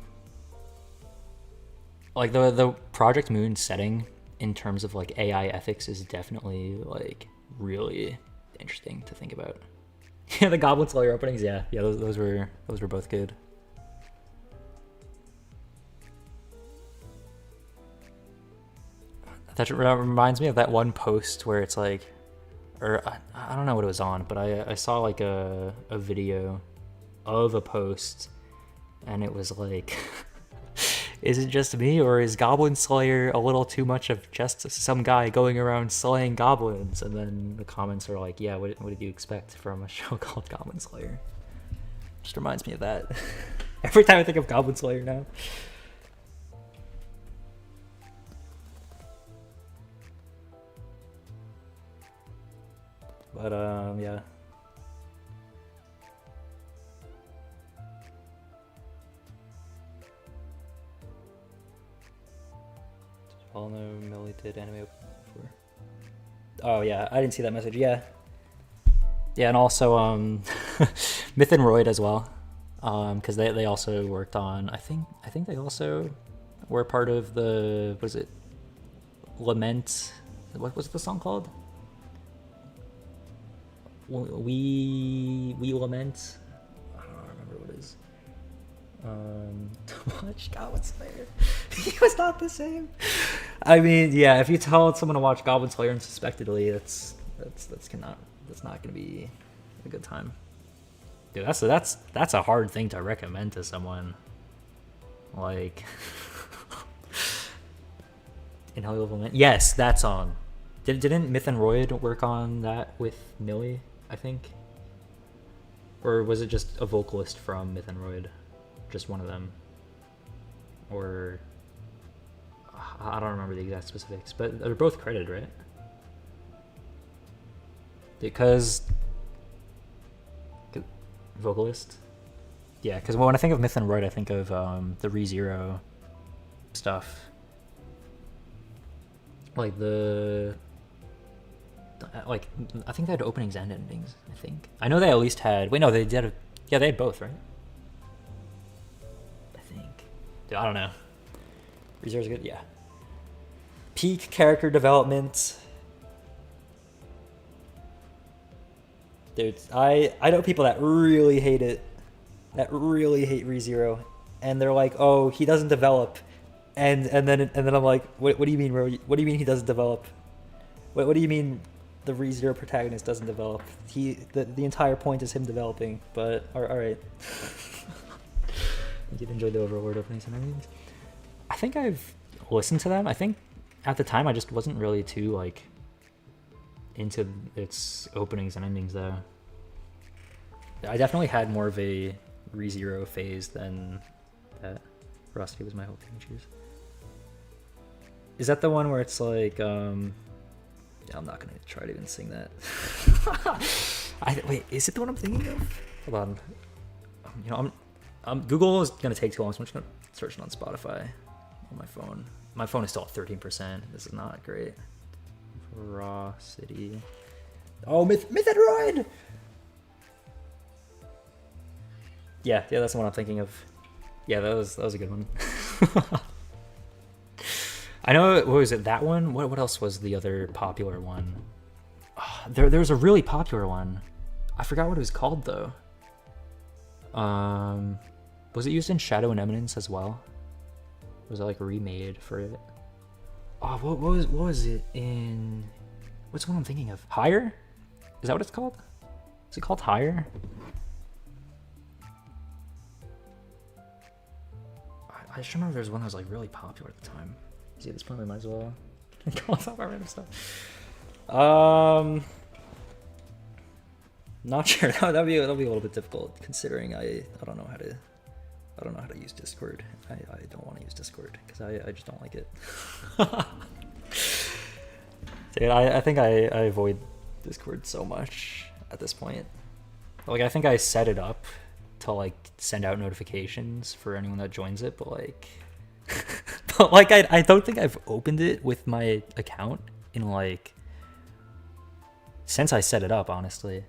A: the Project Moon setting in terms of like AI ethics is definitely like really interesting to think about. Yeah, the Goblin Slayer openings, yeah, those were both good. That reminds me of that one post where it's like, or I don't know what it was on, but I saw like a video of a post, and it was like, is it just me, or is Goblin Slayer a little too much of just some guy going around slaying goblins? And then the comments are like, yeah, what did you expect from a show called Goblin Slayer? Just reminds me of that. Every time I think of Goblin Slayer now. But yeah. All know Millie did anime open before. Oh yeah, I didn't see that message. Yeah, and also Myth and Roid as well, because they also worked on. I think they also were part of the, what is it? Lament. What was the song called? We Lament. I don't remember what it is. To watch Goblin Slayer. He was not the same. I mean, yeah, if you tell someone to watch Goblin Slayer unsuspectedly, that's not gonna be a good time. Dude, that's a hard thing to recommend to someone. Like Inhalable Man. Yes, that song. Didn't Myth and Roid work on that with Millie, I think? Or was it just a vocalist from Myth and Roid? Just one of them? Or I don't remember the exact specifics, but they're both credited, right? Because vocalist? Yeah, because when I think of Myth and Roid, I think of the ReZero stuff. Like the like, I think they had openings and endings, I think. I know they at least had, wait, no, they did, yeah, they had both, right? I think. Dude, I don't know. ReZero's good, yeah. Peak character development. Dude, I know people that really hate it. That really hate ReZero. And they're like, oh, he doesn't develop. And then I'm like, what do you mean, bro? What do you mean he doesn't develop? What do you mean the ReZero protagonist doesn't develop? The entire point is him developing, but alright. You'd enjoy the overworld openings and everything. I think I've listened to them. I think at the time I just wasn't really too like into its openings and endings though. I definitely had more of a ReZero phase than that. Rusty was my whole thing. Cheers. Is that the one where it's like yeah, I'm not gonna try to even sing that. Wait, is it the one I'm thinking of? Hold on. You know, Google is gonna take too long, so I'm just gonna search it on Spotify on my phone. My phone is still at 13%. This is not great. Ferocity. Oh, Mythodroid! Yeah, that's the one I'm thinking of. Yeah, that was a good one. I know, what was it, that one? What else was the other popular one? Oh, there was a really popular one. I forgot what it was called though. Was it used in Shadow and Eminence as well? Was it like remade for it? Oh, what was it in? What's the one I'm thinking of? Higher? Is that what it's called? Is it called Higher? I just remember there was one that was like really popular at the time. See, at this point we might as well call us off our random stuff. Not sure. That'll be a little bit difficult considering I don't know how to use Discord. I don't want to use Discord because I just don't like it. Dude, I think I avoid Discord so much at this point. Like, I think I set it up to like send out notifications for anyone that joins it, but like I don't think I've opened it with my account in like since I set it up, honestly.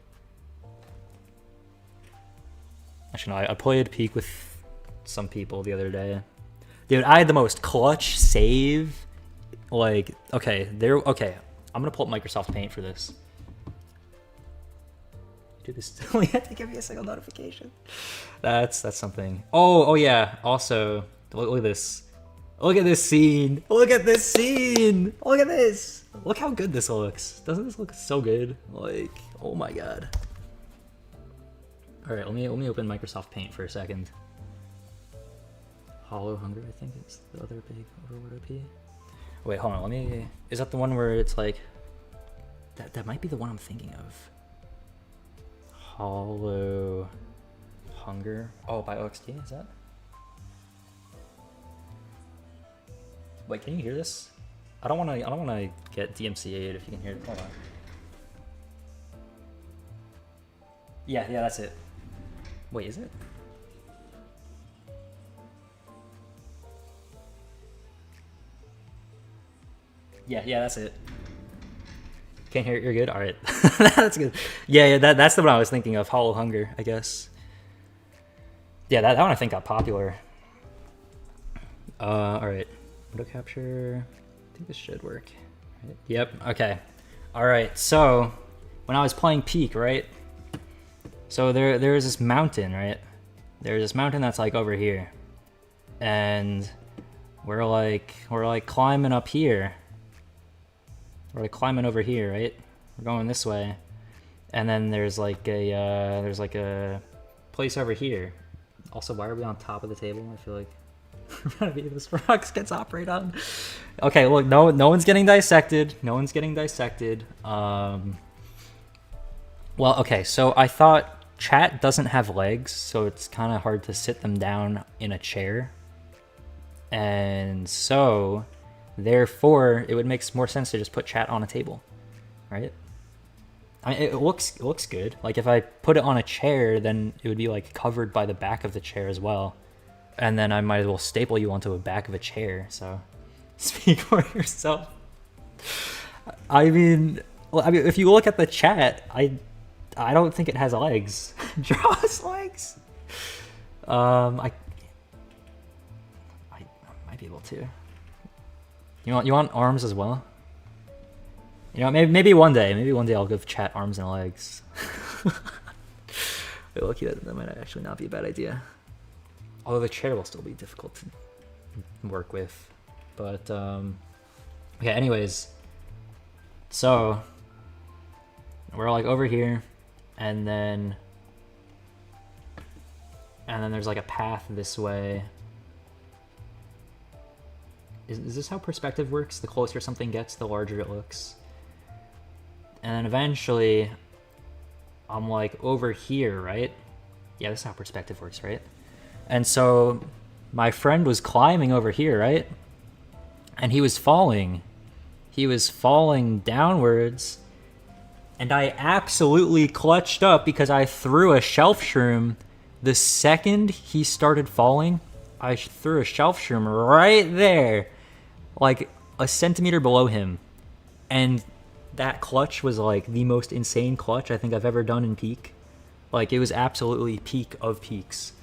A: Actually, no, I played Peak with some people the other day. Dude, I had the most clutch save. Like, okay, I'm gonna pull up Microsoft Paint for this. Dude, this still you have to give me a single notification. That's something. Oh yeah. Also, look at this. Look at this scene. Look at this scene. Look at this. Look how good this looks. Doesn't this look so good? Like, oh my god. All right, let me open Microsoft Paint for a second. Hollow Hunger, I think is the other big overworld OP. Wait, hold on. Is that the one where it's like? That might be the one I'm thinking of. Hollow Hunger. Oh, by OXT, is that? Wait, can you hear this? I don't wanna get DMCA'd if you can hear it. Hold on. Yeah, that's it. Wait, is it? Yeah, that's it. Can't hear it, you're good? Alright. That's good. Yeah, that's the one I was thinking of. Hollow Hunger, I guess. Yeah, that one I think got popular. Alright. Auto capture. I think this should work. Right. Yep, okay. Alright, so when I was playing Peak, right? So there's this mountain, right? There's this mountain that's like over here. And we're like climbing up here. We're like climbing over here, right? We're going this way. And then there's like a place over here. Also, why are we on top of the table? I feel like we're trying to be this rocks gets operate on. Okay, look, no one's getting dissected. No one's getting dissected. Well, okay, so I thought chat doesn't have legs, so it's kind of hard to sit them down in a chair. And so therefore, it would make more sense to just put chat on a table, right? I mean, it looks good. Like if I put it on a chair, then it would be like covered by the back of the chair as well. And then I might as well staple you onto the back of a chair. So speak for yourself. I mean, Well, I mean, if you look at the chat, I don't think it has legs. Draws legs. I might be able to. You want arms as well? You know, maybe one day I'll give chat arms and legs. Wait, lucky that might actually not be a bad idea. Although the chair will still be difficult to work with. But okay, anyways. So we're like over here, and then there's like a path this way. Is this how perspective works? The closer something gets, the larger it looks. And then eventually, I'm like over here, right? Yeah, this is how perspective works, right? And so my friend was climbing over here, right? And he was falling. He was falling downwards. And I absolutely clutched up because I threw a shelf shroom. The second he started falling, I threw a shelf shroom right there, like a centimeter below him. And that clutch was like the most insane clutch I think I've ever done in Peak. Like, it was absolutely peak of peaks.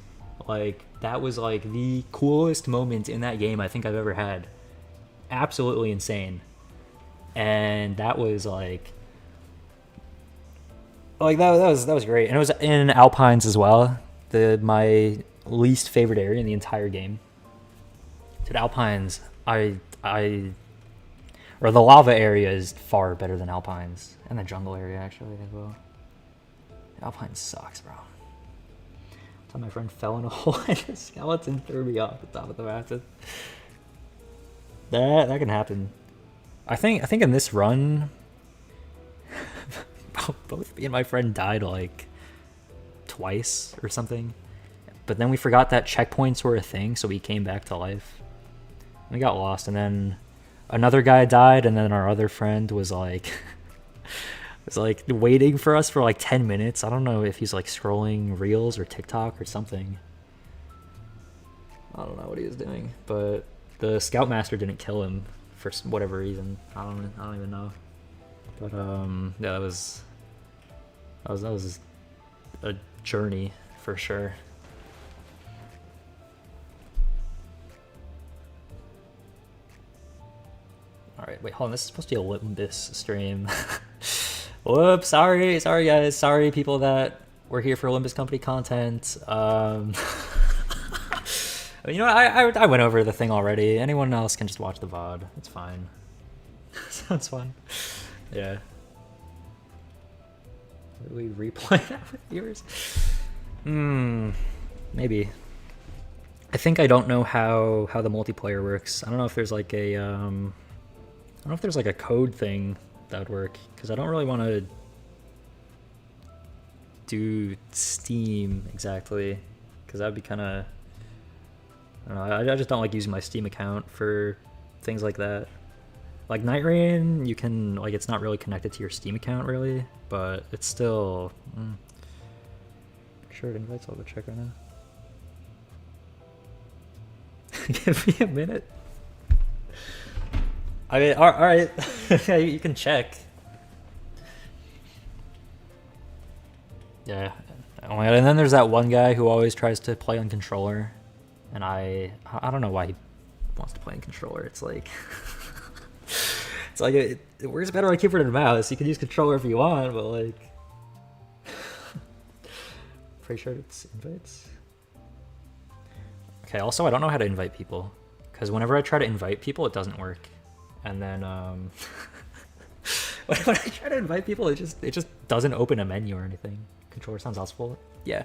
A: Like, that was like the coolest moment in that game I think I've ever had. Absolutely insane. And that was like that was great. And it was in Alpines as well. My least favorite area in the entire game. Dude, Alpines, or the lava area is far better than Alpines. And the jungle area actually as well. Alpines sucks, bro. That's how my friend fell in a hole and a skeleton threw me off the top of the mountain. That can happen. I think in this run, both me and my friend died like twice or something. But then we forgot that checkpoints were a thing, so we came back to life. We got lost, and then another guy died, and then our other friend was like waiting for us for like 10 minutes. I don't know if he's like scrolling Reels or TikTok or something. I don't know what he was doing, but the Scoutmaster didn't kill him for whatever reason. I don't even know. But yeah, that was a journey for sure. All right, wait, hold on. This is supposed to be a LIMBUS stream. Whoops, sorry guys, sorry people that were here for LIMBUS company content. You know, I went over the thing already. Anyone else can just watch the VOD. It's fine. Sounds fun. Yeah. Would we replay that with viewers? Maybe. I think I don't know how the multiplayer works. I don't know if there's like a code thing that would work, because I don't really want to do Steam exactly, because that'd be kind of, I don't know, I just don't like using my Steam account for things like that. Like Night Rain, you can, like, it's not really connected to your Steam account really, but it's still, sure it invites, I'll go check right now. Give me a minute. I mean, alright, yeah, you can check. Yeah, oh my God. And then there's that one guy who always tries to play on controller, and I don't know why he wants to play on controller. It's like, it's like it works better on keyboard and mouse. You can use controller if you want, but like, pretty sure it's invites. Okay, also I don't know how to invite people, because whenever I try to invite people, it doesn't work. And then when I try to invite people, it just doesn't open a menu or anything. Controller sounds awful. Yeah,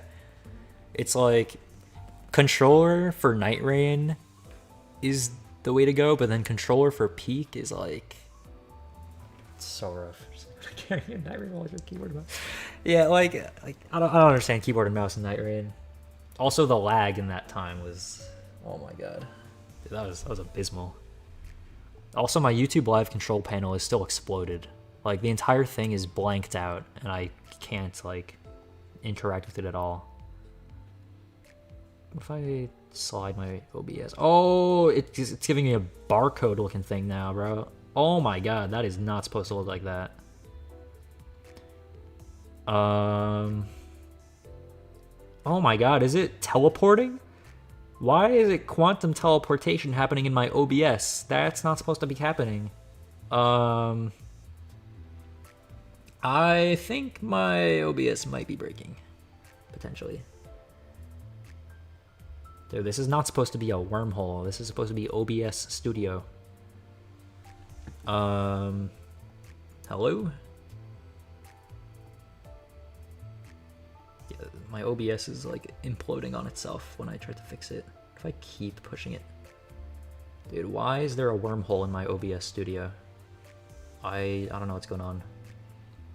A: it's like controller for Night Rain is the way to go, but then controller for Peak is like, it's so rough. Carrying Night Rain with keyboard and mouse. Yeah, like I don't understand keyboard and mouse in Night Rain. Also, the lag in that time was, oh my God, dude, that was abysmal. Also, my YouTube live control panel is still exploded. Like, the entire thing is blanked out, and I can't, like, interact with it at all. What if I slide my OBS? Oh, it's giving me a barcode looking thing now, bro. Oh my God, that is not supposed to look like that. Oh my god, is it teleporting? Why is it quantum teleportation happening in my OBS? That's not supposed to be happening. I think my OBS might be breaking. Potentially. Dude, this is not supposed to be a wormhole. This is supposed to be OBS Studio. Hello? Yeah, my OBS is like imploding on itself when I try to fix it. If I keep pushing it. Dude, why is there a wormhole in my OBS Studio? I don't know what's going on.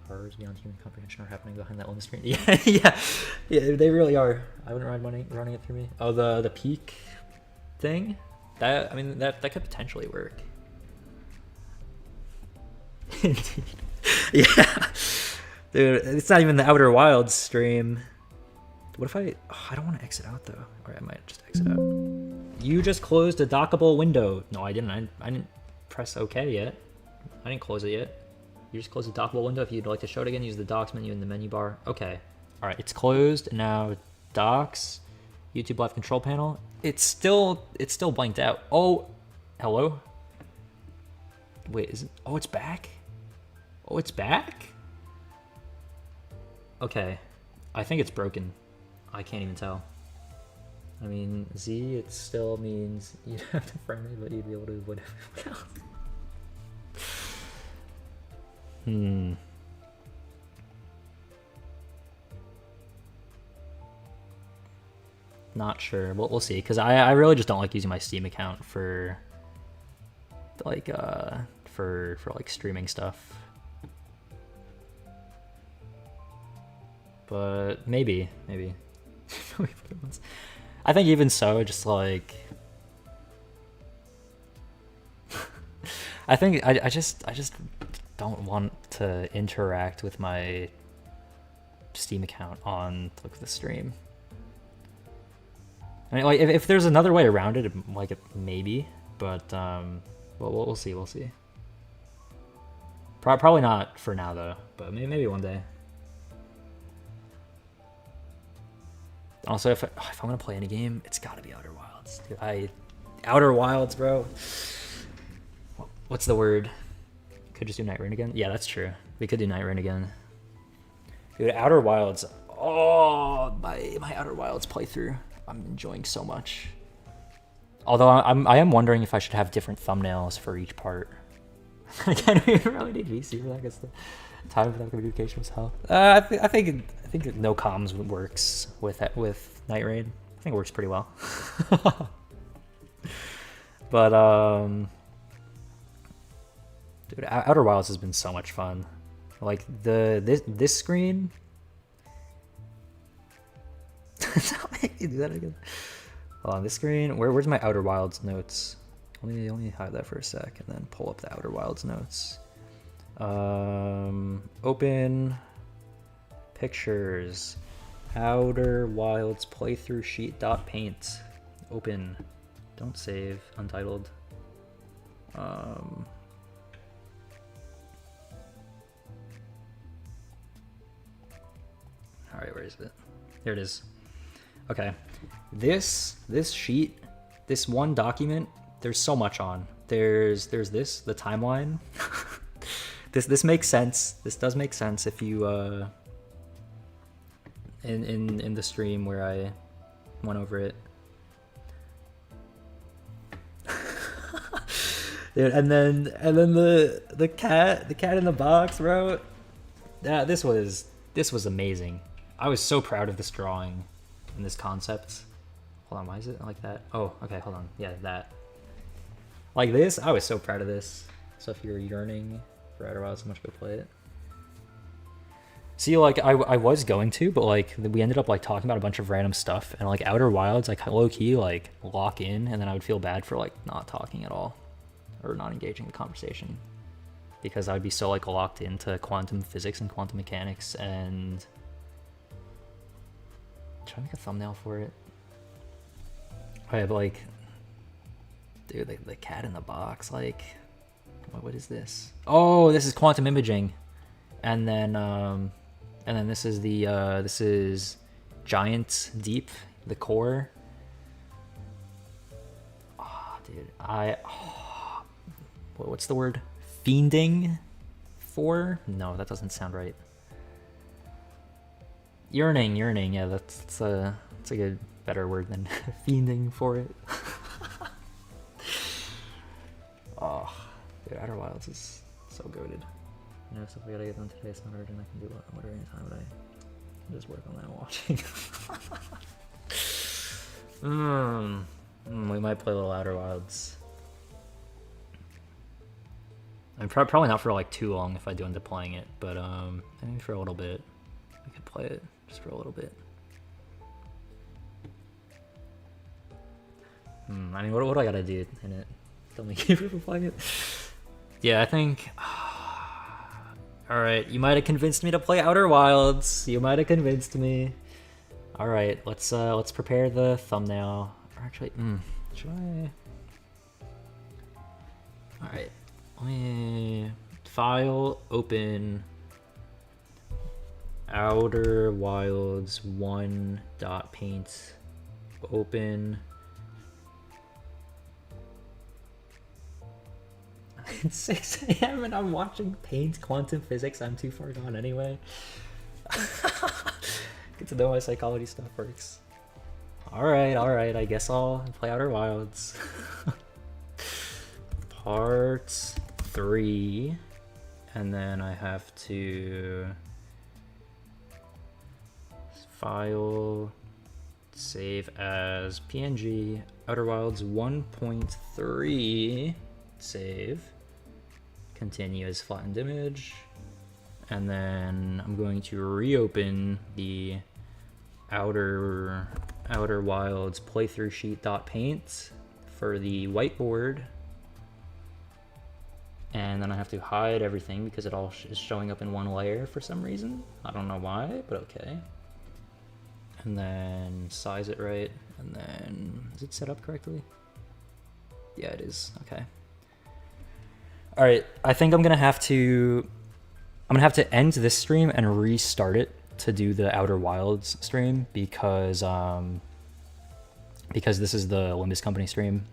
A: Horrors beyond human comprehension are happening behind that on the screen. Yeah, they really are. I wouldn't mind running it through me. Oh, the peak thing? That, I mean, that could potentially work. Indeed. Yeah. Dude, it's not even the Outer Wilds stream. What if I don't want to exit out though. Alright, I might just exit out. You just closed a dockable window. No, I didn't. I didn't press OK yet. I didn't close it yet. You just close the dockable window. If you'd like to show it again, use the docks menu in the menu bar. Okay. Alright, it's closed. Now docks, YouTube live control panel. It's still blanked out. Oh, hello? Wait, is it? Oh, it's back? Oh, it's back? Okay. I think it's broken. I can't even tell. I mean, Z, it still means you'd have to frame it, but you'd be able to avoid everyone else. Not sure. We'll see. Because I really just don't like using my Steam account for like for like streaming stuff. But maybe. I think even so, just like I think I just don't want to interact with my Steam account on like the stream. I mean, like if there's another way around it, like maybe, but we'll see. Probably not for now though, but maybe one day. Also, if I'm gonna play any game, it's gotta be Outer Wilds. Dude, Outer Wilds, bro. What's the word? Could just do Night Rain again? Yeah, that's true. We could do Night Rain again. Dude, Outer Wilds. Oh, my Outer Wilds playthrough. I'm enjoying so much. Although I am wondering if I should have different thumbnails for each part. I don't even really need VC for that. I guess the time for that communication was hell. I think no comms works with Night Raid. I think it works pretty well. But dude, Outer Wilds has been so much fun. Like this screen. Don't make me do that again. Hold on, this screen. Where's my Outer Wilds notes? Let me hide that for a sec and then pull up the Outer Wilds notes. Open pictures. Outer Wilds playthrough sheet .paint. Open. Don't save. Untitled. Alright, where is it? There it is. Okay. This sheet, this one document, there's so much on. There's this, the timeline. This makes sense. This does make sense if you in the stream where I went over it. Dude, and then the cat in the box, bro. Yeah, this was amazing. I was so proud of this drawing and this concept. Hold on, why is it like that? Oh, okay, hold on. Yeah, that. Like this, I was so proud of this. So if you're yearning for Outer Wilds, so much, go play it. See, like I was going to, but like we ended up like talking about a bunch of random stuff, and like Outer Wilds, like low key like lock in, and then I would feel bad for like not talking at all or not engaging the conversation because I would be so like locked into quantum physics and quantum mechanics. And try to make a thumbnail for it. I have like, dude, the cat in the box. Like, what is this? Oh, this is quantum imaging. And then And then this is the this is Giant Deep, the core. Oh, dude, what's the word? Fiending for? No, that doesn't sound right. Yearning. Yeah, that's a good better word than fiending for it. Oh, dude, Outer Wilds is so goated. You know, stuff I gotta get done today. It's not urgent. I can do whatever anytime, but I can just work on that watching. We might play a little Outer Wilds. I'm probably not for like too long if I do end up playing it, but I think for a little bit I could play it just for a little bit. I mean, what do I gotta do in it? Tell me if we're playing it. Yeah, I think. All right, you might have convinced me to play Outer Wilds. You might have convinced me. All right, let's prepare the thumbnail. Or actually, should I? All right, let me file open Outer Wilds 1.paint open. It's 6 a.m. and I'm watching Paint Quantum Physics. I'm too far gone anyway. Get to know how psychology stuff works. Alright, I guess I'll play Outer Wilds. Part 3. And then I have to file, save as PNG, Outer Wilds 1.3, save, continue as flattened image, and then I'm going to reopen the Outer Wilds playthrough sheet.paint for the whiteboard, and then I have to hide everything because it all is showing up in one layer for some reason. I don't know why, but okay. And then size it right, and then is it set up correctly? Yeah, it is. Okay. All right, I think I'm gonna have to end this stream and restart it to do the Outer Wilds stream because this is the Limbus Company stream,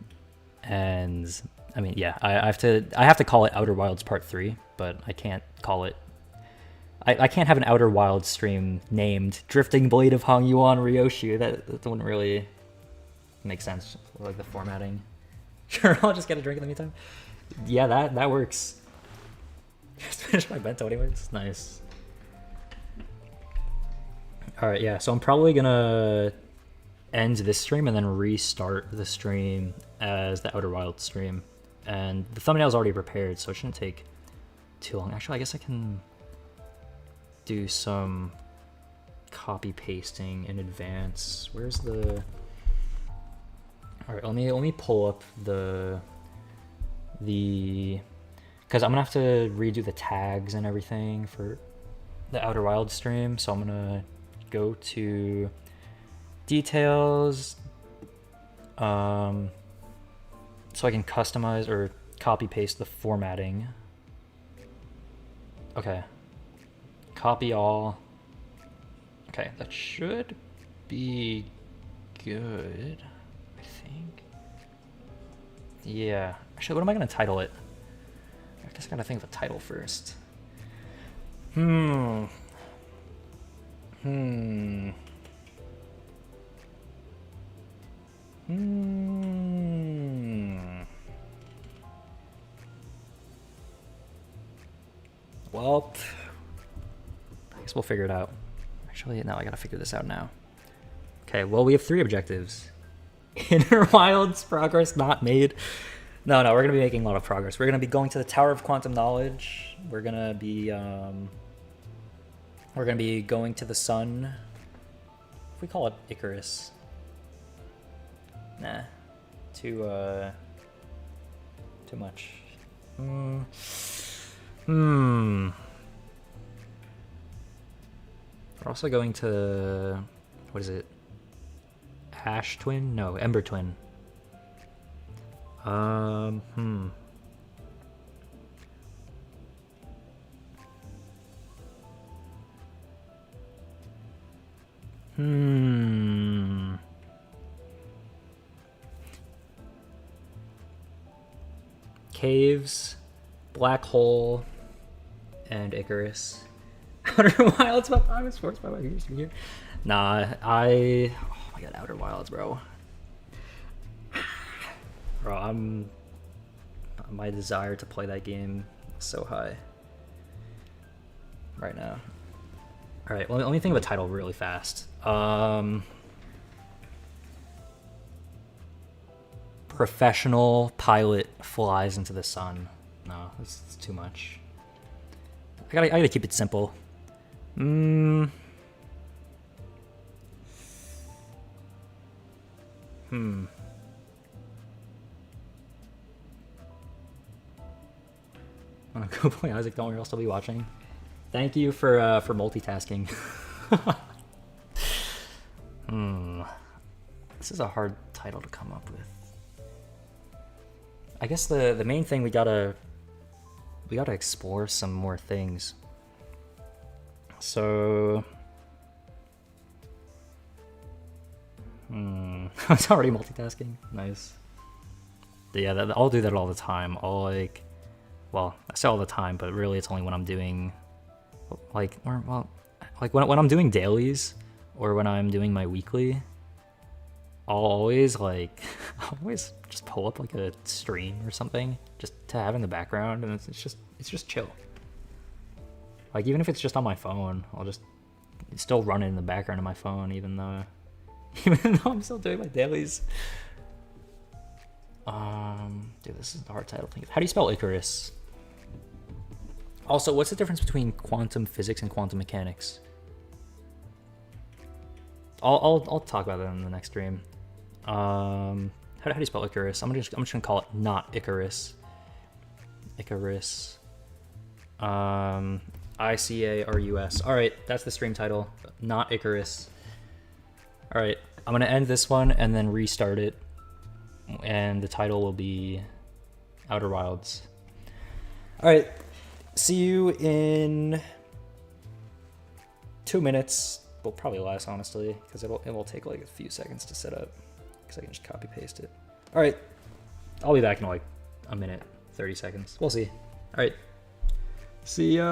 A: and I mean, yeah, I have to call it Outer Wilds Part 3, but I can't call it. I can't have an Outer Wilds stream named Drifting Blade of Hongyuan Ryoshu. That wouldn't really make sense, like the formatting. Sure, I'll just get a drink in the meantime. Yeah, that works. Just finished my bento anyways. Nice. Alright, yeah, so I'm probably gonna end this stream and then restart the stream as the Outer Wilds stream. And the thumbnail's already prepared, so it shouldn't take too long. Actually, I guess I can do some copy pasting in advance. Where's the... Alright, let me pull up the because I'm gonna have to redo the tags and everything for the Outer Wilds stream, so I'm gonna go to details, so I can customize or copy paste the formatting. Okay, copy all. Okay, that should be good, I think. Yeah, actually, what am I gonna title it? I guess I gotta think of a title first. Well, I guess we'll figure it out. Actually, no, I gotta figure this out now. Okay, well, we have 3 objectives. Inner Wilds progress not made. No, we're gonna be making a lot of progress. We're gonna be going to the Tower of Quantum Knowledge. We're gonna be going to the sun. If we call it Icarus. Nah. Too much. We're also going to, what is it? Ash Twin? No, Ember Twin. Caves, Black Hole, and Icarus. Outer Wilds by Private Sports by my here. Nah, oh my god, Outer Wilds, bro. Bro, my desire to play that game is so high right now. All right, well, let me think of a title really fast. Professional pilot flies into the sun. No, that's too much. I gotta keep it simple. I'm gonna go play Isaac. Don't worry, I'll still be watching. Thank you for multitasking. This is a hard title to come up with. I guess the main thing we gotta explore some more things. So it's already multitasking. Nice. Yeah, I'll do that all the time. Well, I say all the time, but really it's only when I'm doing when I'm doing dailies or when I'm doing my weekly. I'll always just pull up like a stream or something just to have in the background, and it's just chill. Like, even if it's just on my phone, I'll just still run it in the background of my phone, even though I'm still doing my dailies. Dude, this is a hard title to think of. How do you spell Icarus? Also, what's the difference between quantum physics and quantum mechanics? I'll talk about that in the next stream. How do you spell Icarus? I'm just gonna call it not Icarus. Icarus. ICARUS. All right, that's the stream title. Not Icarus. All right, I'm gonna end this one and then restart it, and the title will be Outer Wilds. All right, see you in 2 minutes. Will probably less, honestly, because it will take like a few seconds to set up, because I can just copy paste it. All right, I'll be back in like a minute, 30 seconds. We'll see. All right, see ya.